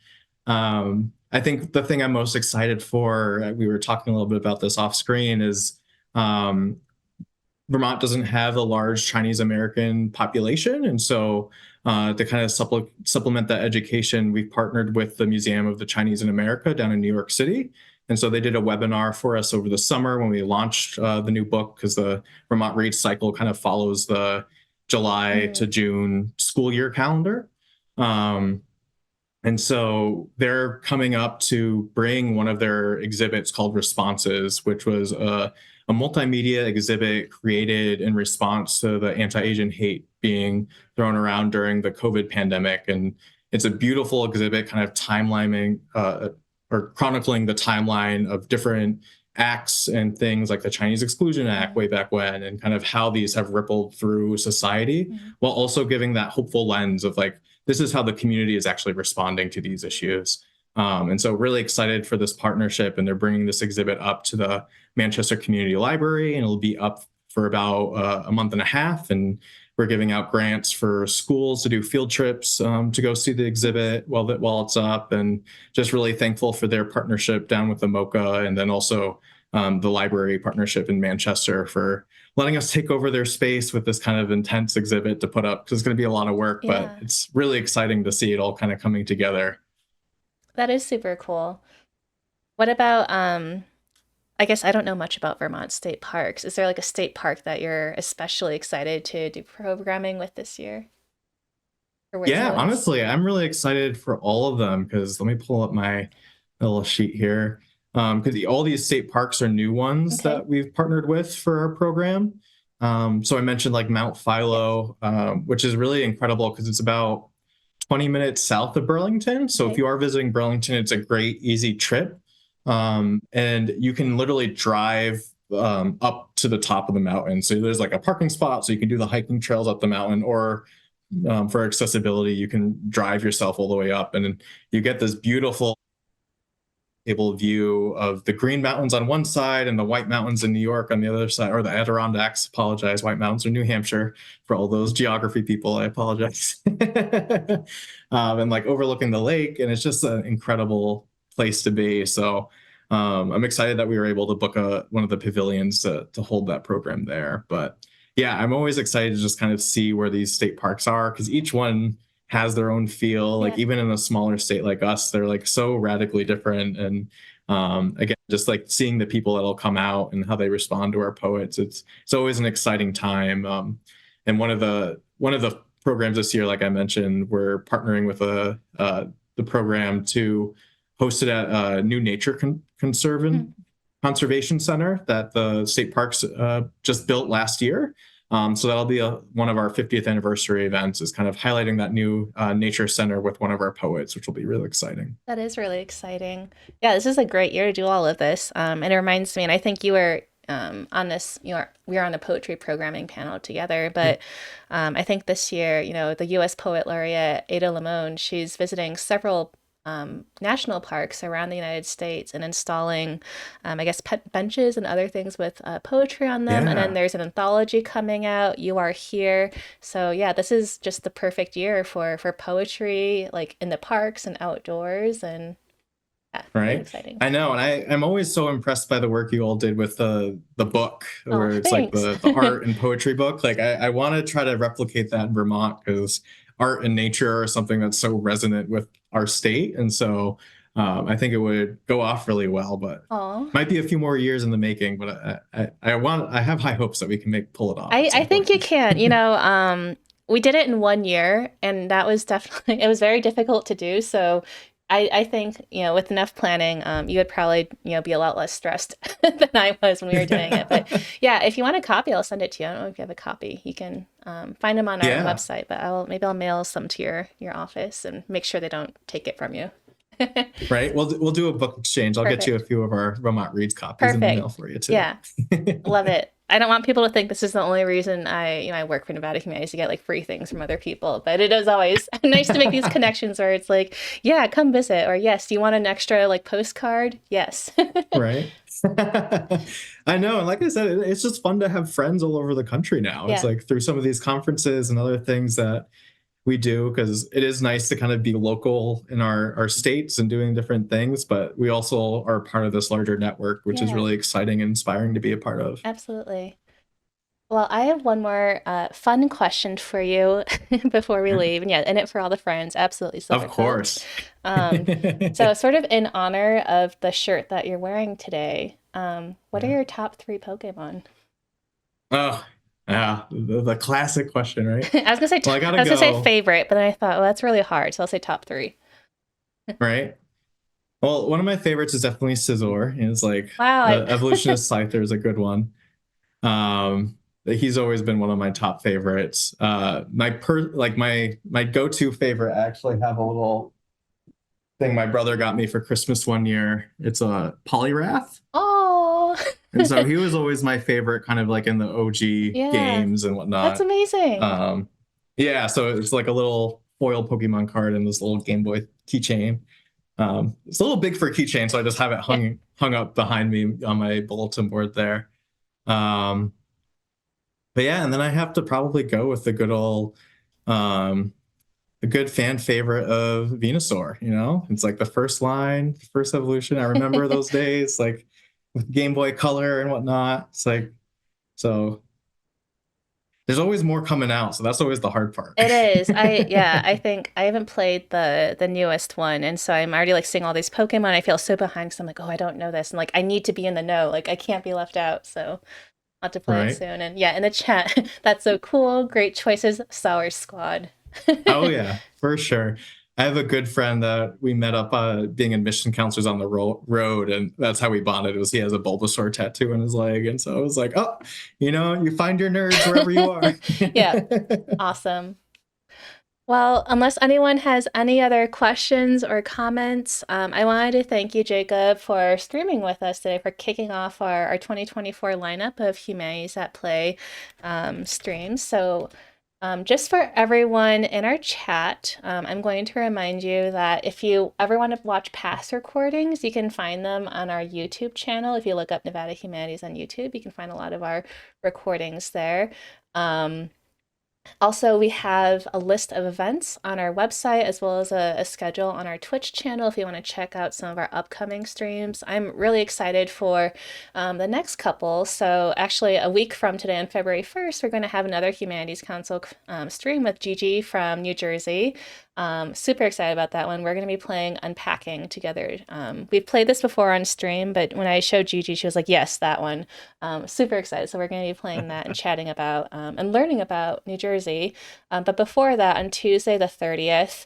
I think the thing I'm most excited for, we were talking a little bit about this off screen, is um, Vermont doesn't have a large Chinese American population. And so to kind of supplement that education, we've partnered with the Museum of the Chinese in America down in New York City. And so they did a webinar for us over the summer when we launched the new book, because the Vermont Reads cycle kind of follows the July to Mm, June school year calendar. Um, and so they're coming up to bring one of their exhibits called Responses, which was a multimedia exhibit created in response to the anti-Asian hate being thrown around during the COVID pandemic. And it's a beautiful exhibit, kind of timelining or chronicling the timeline of different acts and things like the Chinese Exclusion Act mm, way back when, and kind of how these have rippled through society, mm. while also giving that hopeful lens of like, this is how the community is actually responding to these issues. And so really excited for this partnership, and they're bringing this exhibit up to the Manchester Community Library, and it'll be up for about a month and a half. And we're giving out grants for schools to do field trips to go see the exhibit while it's up, and just really thankful for their partnership down with the MoCA, and then also the library partnership in Manchester for letting us take over their space with this kind of intense exhibit to put up, because it's going to be a lot of work, but Yeah, it's really exciting to see it all kind of coming together. that is super cool. What about I guess I don't know much about Vermont state parks. Is there like a state park that you're especially excited to do programming with this year or working Yeah, with? honestly, I'm really excited for all of them, because let me pull up my little sheet here. Because all these state parks are new ones Okay. that we've partnered with for our program. So I mentioned like Mount Yes. Philo, which is really incredible because it's about 20 minutes south of Burlington. So if Okay. you are visiting Burlington, it's a great, easy trip. And you can literally drive up to the top of the mountain. So there's like a parking spot, so you can do the hiking trails up the mountain, or for accessibility, you can drive yourself all the way up, and then you get this beautiful table view of the Green Mountains on one side and the White Mountains in New York on the other side, or the Adirondacks. Apologize, White Mountains are New Hampshire for all those geography people. I apologize. And like overlooking the lake, and it's just an incredible place to be. So I'm excited that we were able to book one of the pavilions to hold that program there. But yeah, I'm always excited to just kind of see where these state parks are, because each one has their own feel. Like Yeah. even in a smaller state like us, they're like so radically different. And again, just like seeing the people that'll come out and how they respond to our poets, it's always an exciting time. And one of the programs this year, like I mentioned, we're partnering with the program to host it at a new nature Mm. conservation center that the state parks just built last year. So that'll be one of our 50th anniversary events, is kind of highlighting that new nature center with one of our poets, which will be really exciting. That is really exciting. Yeah, this is a great year to do all of this. And it reminds me, and I think you were on this, we were on the poetry programming panel together, but I think this year, the US Poet Laureate Ada Limon, she's visiting several national parks around the United States and installing, I guess, pet benches and other things with poetry on them. And then Yeah, there's an anthology coming out, You Are Here. So yeah, this is just the perfect year for poetry, like in the parks and outdoors, and yeah, really right. exciting. I know, and I'm always so impressed by the work you all did with the book, Oh, where it's like thanks. the art and poetry book. Like I want to try to replicate that in Vermont, because art and nature are something that's so resonant with our state, and so I think it would go off really well. But Oh, might be a few more years in the making. But I have high hopes that we can pull it off at I some think point. you can. We did it in 1 year, and that was definitely it was very difficult to do. So I think, with enough planning, you would probably, be a lot less stressed than I was when we were doing it. But yeah, if you want a copy, I'll send it to you. I don't know if you have a copy. You can find them on our Yeah. website, but I'll mail some to your office and make sure they don't take it from you. Right. We'll do a book exchange. I'll get you a Perfect. few of our Vermont Reads copies in the mail Perfect. for you too. Yeah, love it. I don't want people to think this is the only reason I work for Nevada Humanities to get like free things from other people. But it is always nice to make these connections where it's like, yeah, come visit, or yes, do you want an extra like postcard? Yes. Right. I know. And like I said, it's just fun to have friends all over the country now. It's Yeah, like through some of these conferences and other things that we do, because it is nice to kind of be local in our states and doing different things, but we also are part of this larger network, which is yeah, really exciting and inspiring to be a part of. absolutely. Well, I have one more fun question for you before we leave. And yeah, in it for all the friends. Absolutely, Of Silver Quill. course. Um, so, sort of in honor of the shirt that you're wearing today, what are Yeah. your top three Pokemon? Oh, yeah. The classic question, right? I was gonna say Well, I I gotta was gonna say go, favorite, but then I thought, well, that's really hard, so I'll say top three. right? Well, one of my favorites is definitely Scizor. It's like Wow, the evolutionist Scyther is a good one. He's always been one of my top favorites. My go-to favorite, I actually have a little thing my brother got me for Christmas one year. It's a Polyrath. oh, And so he was always my favorite, kind of like in the OG yeah, games and that's whatnot. amazing. Um, yeah, so it's like a little foil Pokemon card and this little Game Boy keychain. It's a little big for a keychain, so I just have it Yeah. hung up behind me on my bulletin board there. Um, but yeah, and then I have to probably go with the good old, a good fan favorite of Venusaur. It's like the first line, first evolution. I remember those days, like with Game Boy Color and whatnot. It's like, so there's always more coming out, so that's always the hard part. It is. I think I haven't played the newest one, and so I'm already like seeing all these Pokemon. I feel so behind because I'm like, oh, I don't know this, and like I need to be in the know. Like I can't be left out. So I'll have to play it Right? soon. And yeah, in the chat, that's so cool. Great choices, Sour Squad. Oh yeah, for sure. I have a good friend that we met up being admission counselors on the road, and that's how we bonded. It was he has a Bulbasaur tattoo on his leg, and so I was like, oh, you find your nerds wherever you are. Yeah, awesome. Well, unless anyone has any other questions or comments, I wanted to thank you, Jacob, for streaming with us today, for kicking off our 2024 lineup of Humanities at Play streams. So, just for everyone in our chat, I'm going to remind you that if you ever want to watch past recordings, you can find them on our YouTube channel. If you look up Nevada Humanities on YouTube, you can find a lot of our recordings there. Also, we have a list of events on our website as well as a schedule on our Twitch channel if you want to check out some of our upcoming streams. I'm really excited for the next couple. So, actually, a week from today on February 1st, we're going to have another Humanities Council stream with Gigi from New Jersey. Super excited about that one. We're going to be playing Unpacking together. We've played this before on stream, but when I showed Gigi, she was like, yes, that one. Super excited. So we're going to be playing that and chatting about and learning about New Jersey. But before that, on Tuesday the 30th,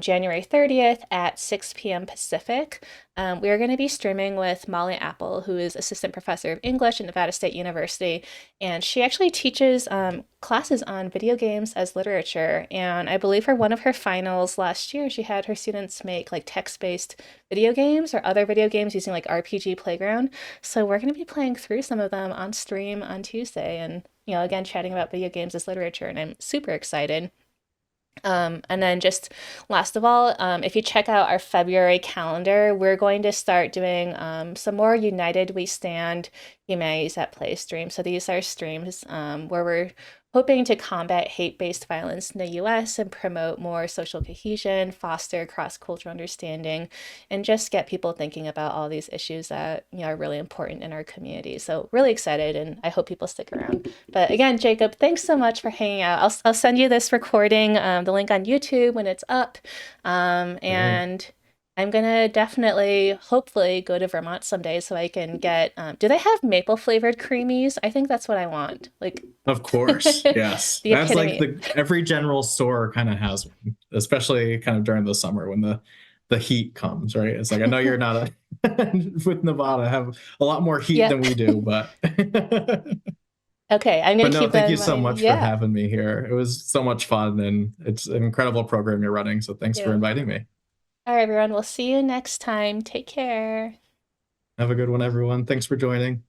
January 30th at 6 p.m. Pacific, we are going to be streaming with Molly Apple, who is assistant professor of English at Nevada State University. And she actually teaches classes on video games as literature. And I believe for one of her finals last year, she had her students make like text-based video games or other video games using like RPG Playground. So we're going to be playing through some of them on stream on Tuesday and, again, chatting about video games as literature. And I'm super excited. And then just last of all, if you check out our February calendar, we're going to start doing some more United We Stand Humanities at Play streams. So these are streams where we're hoping to combat hate-based violence in the US and promote more social cohesion, foster cross-cultural understanding, and just get people thinking about all these issues that are really important in our community. So really excited, and I hope people stick around. But again, Jacob, thanks so much for hanging out. I'll send you this recording, the link on YouTube when it's up, and I'm gonna definitely, hopefully, go to Vermont someday so I can get. Do they have maple flavored creamies? I think that's what I want. Like, Of course, yes. the That's like epitome. every general store kind of has one, especially kind of during the summer when the heat comes, right? It's like I know you're not with Nevada have a lot more heat than Yep. we do, but Okay, I'm gonna but no, keep thank that you in so mind. much for Yeah. having me here. It was so much fun and it's an incredible program you're running. So thanks for Yeah. inviting me. All right, everyone. We'll see you next time. Take care. Have a good one, everyone. Thanks for joining.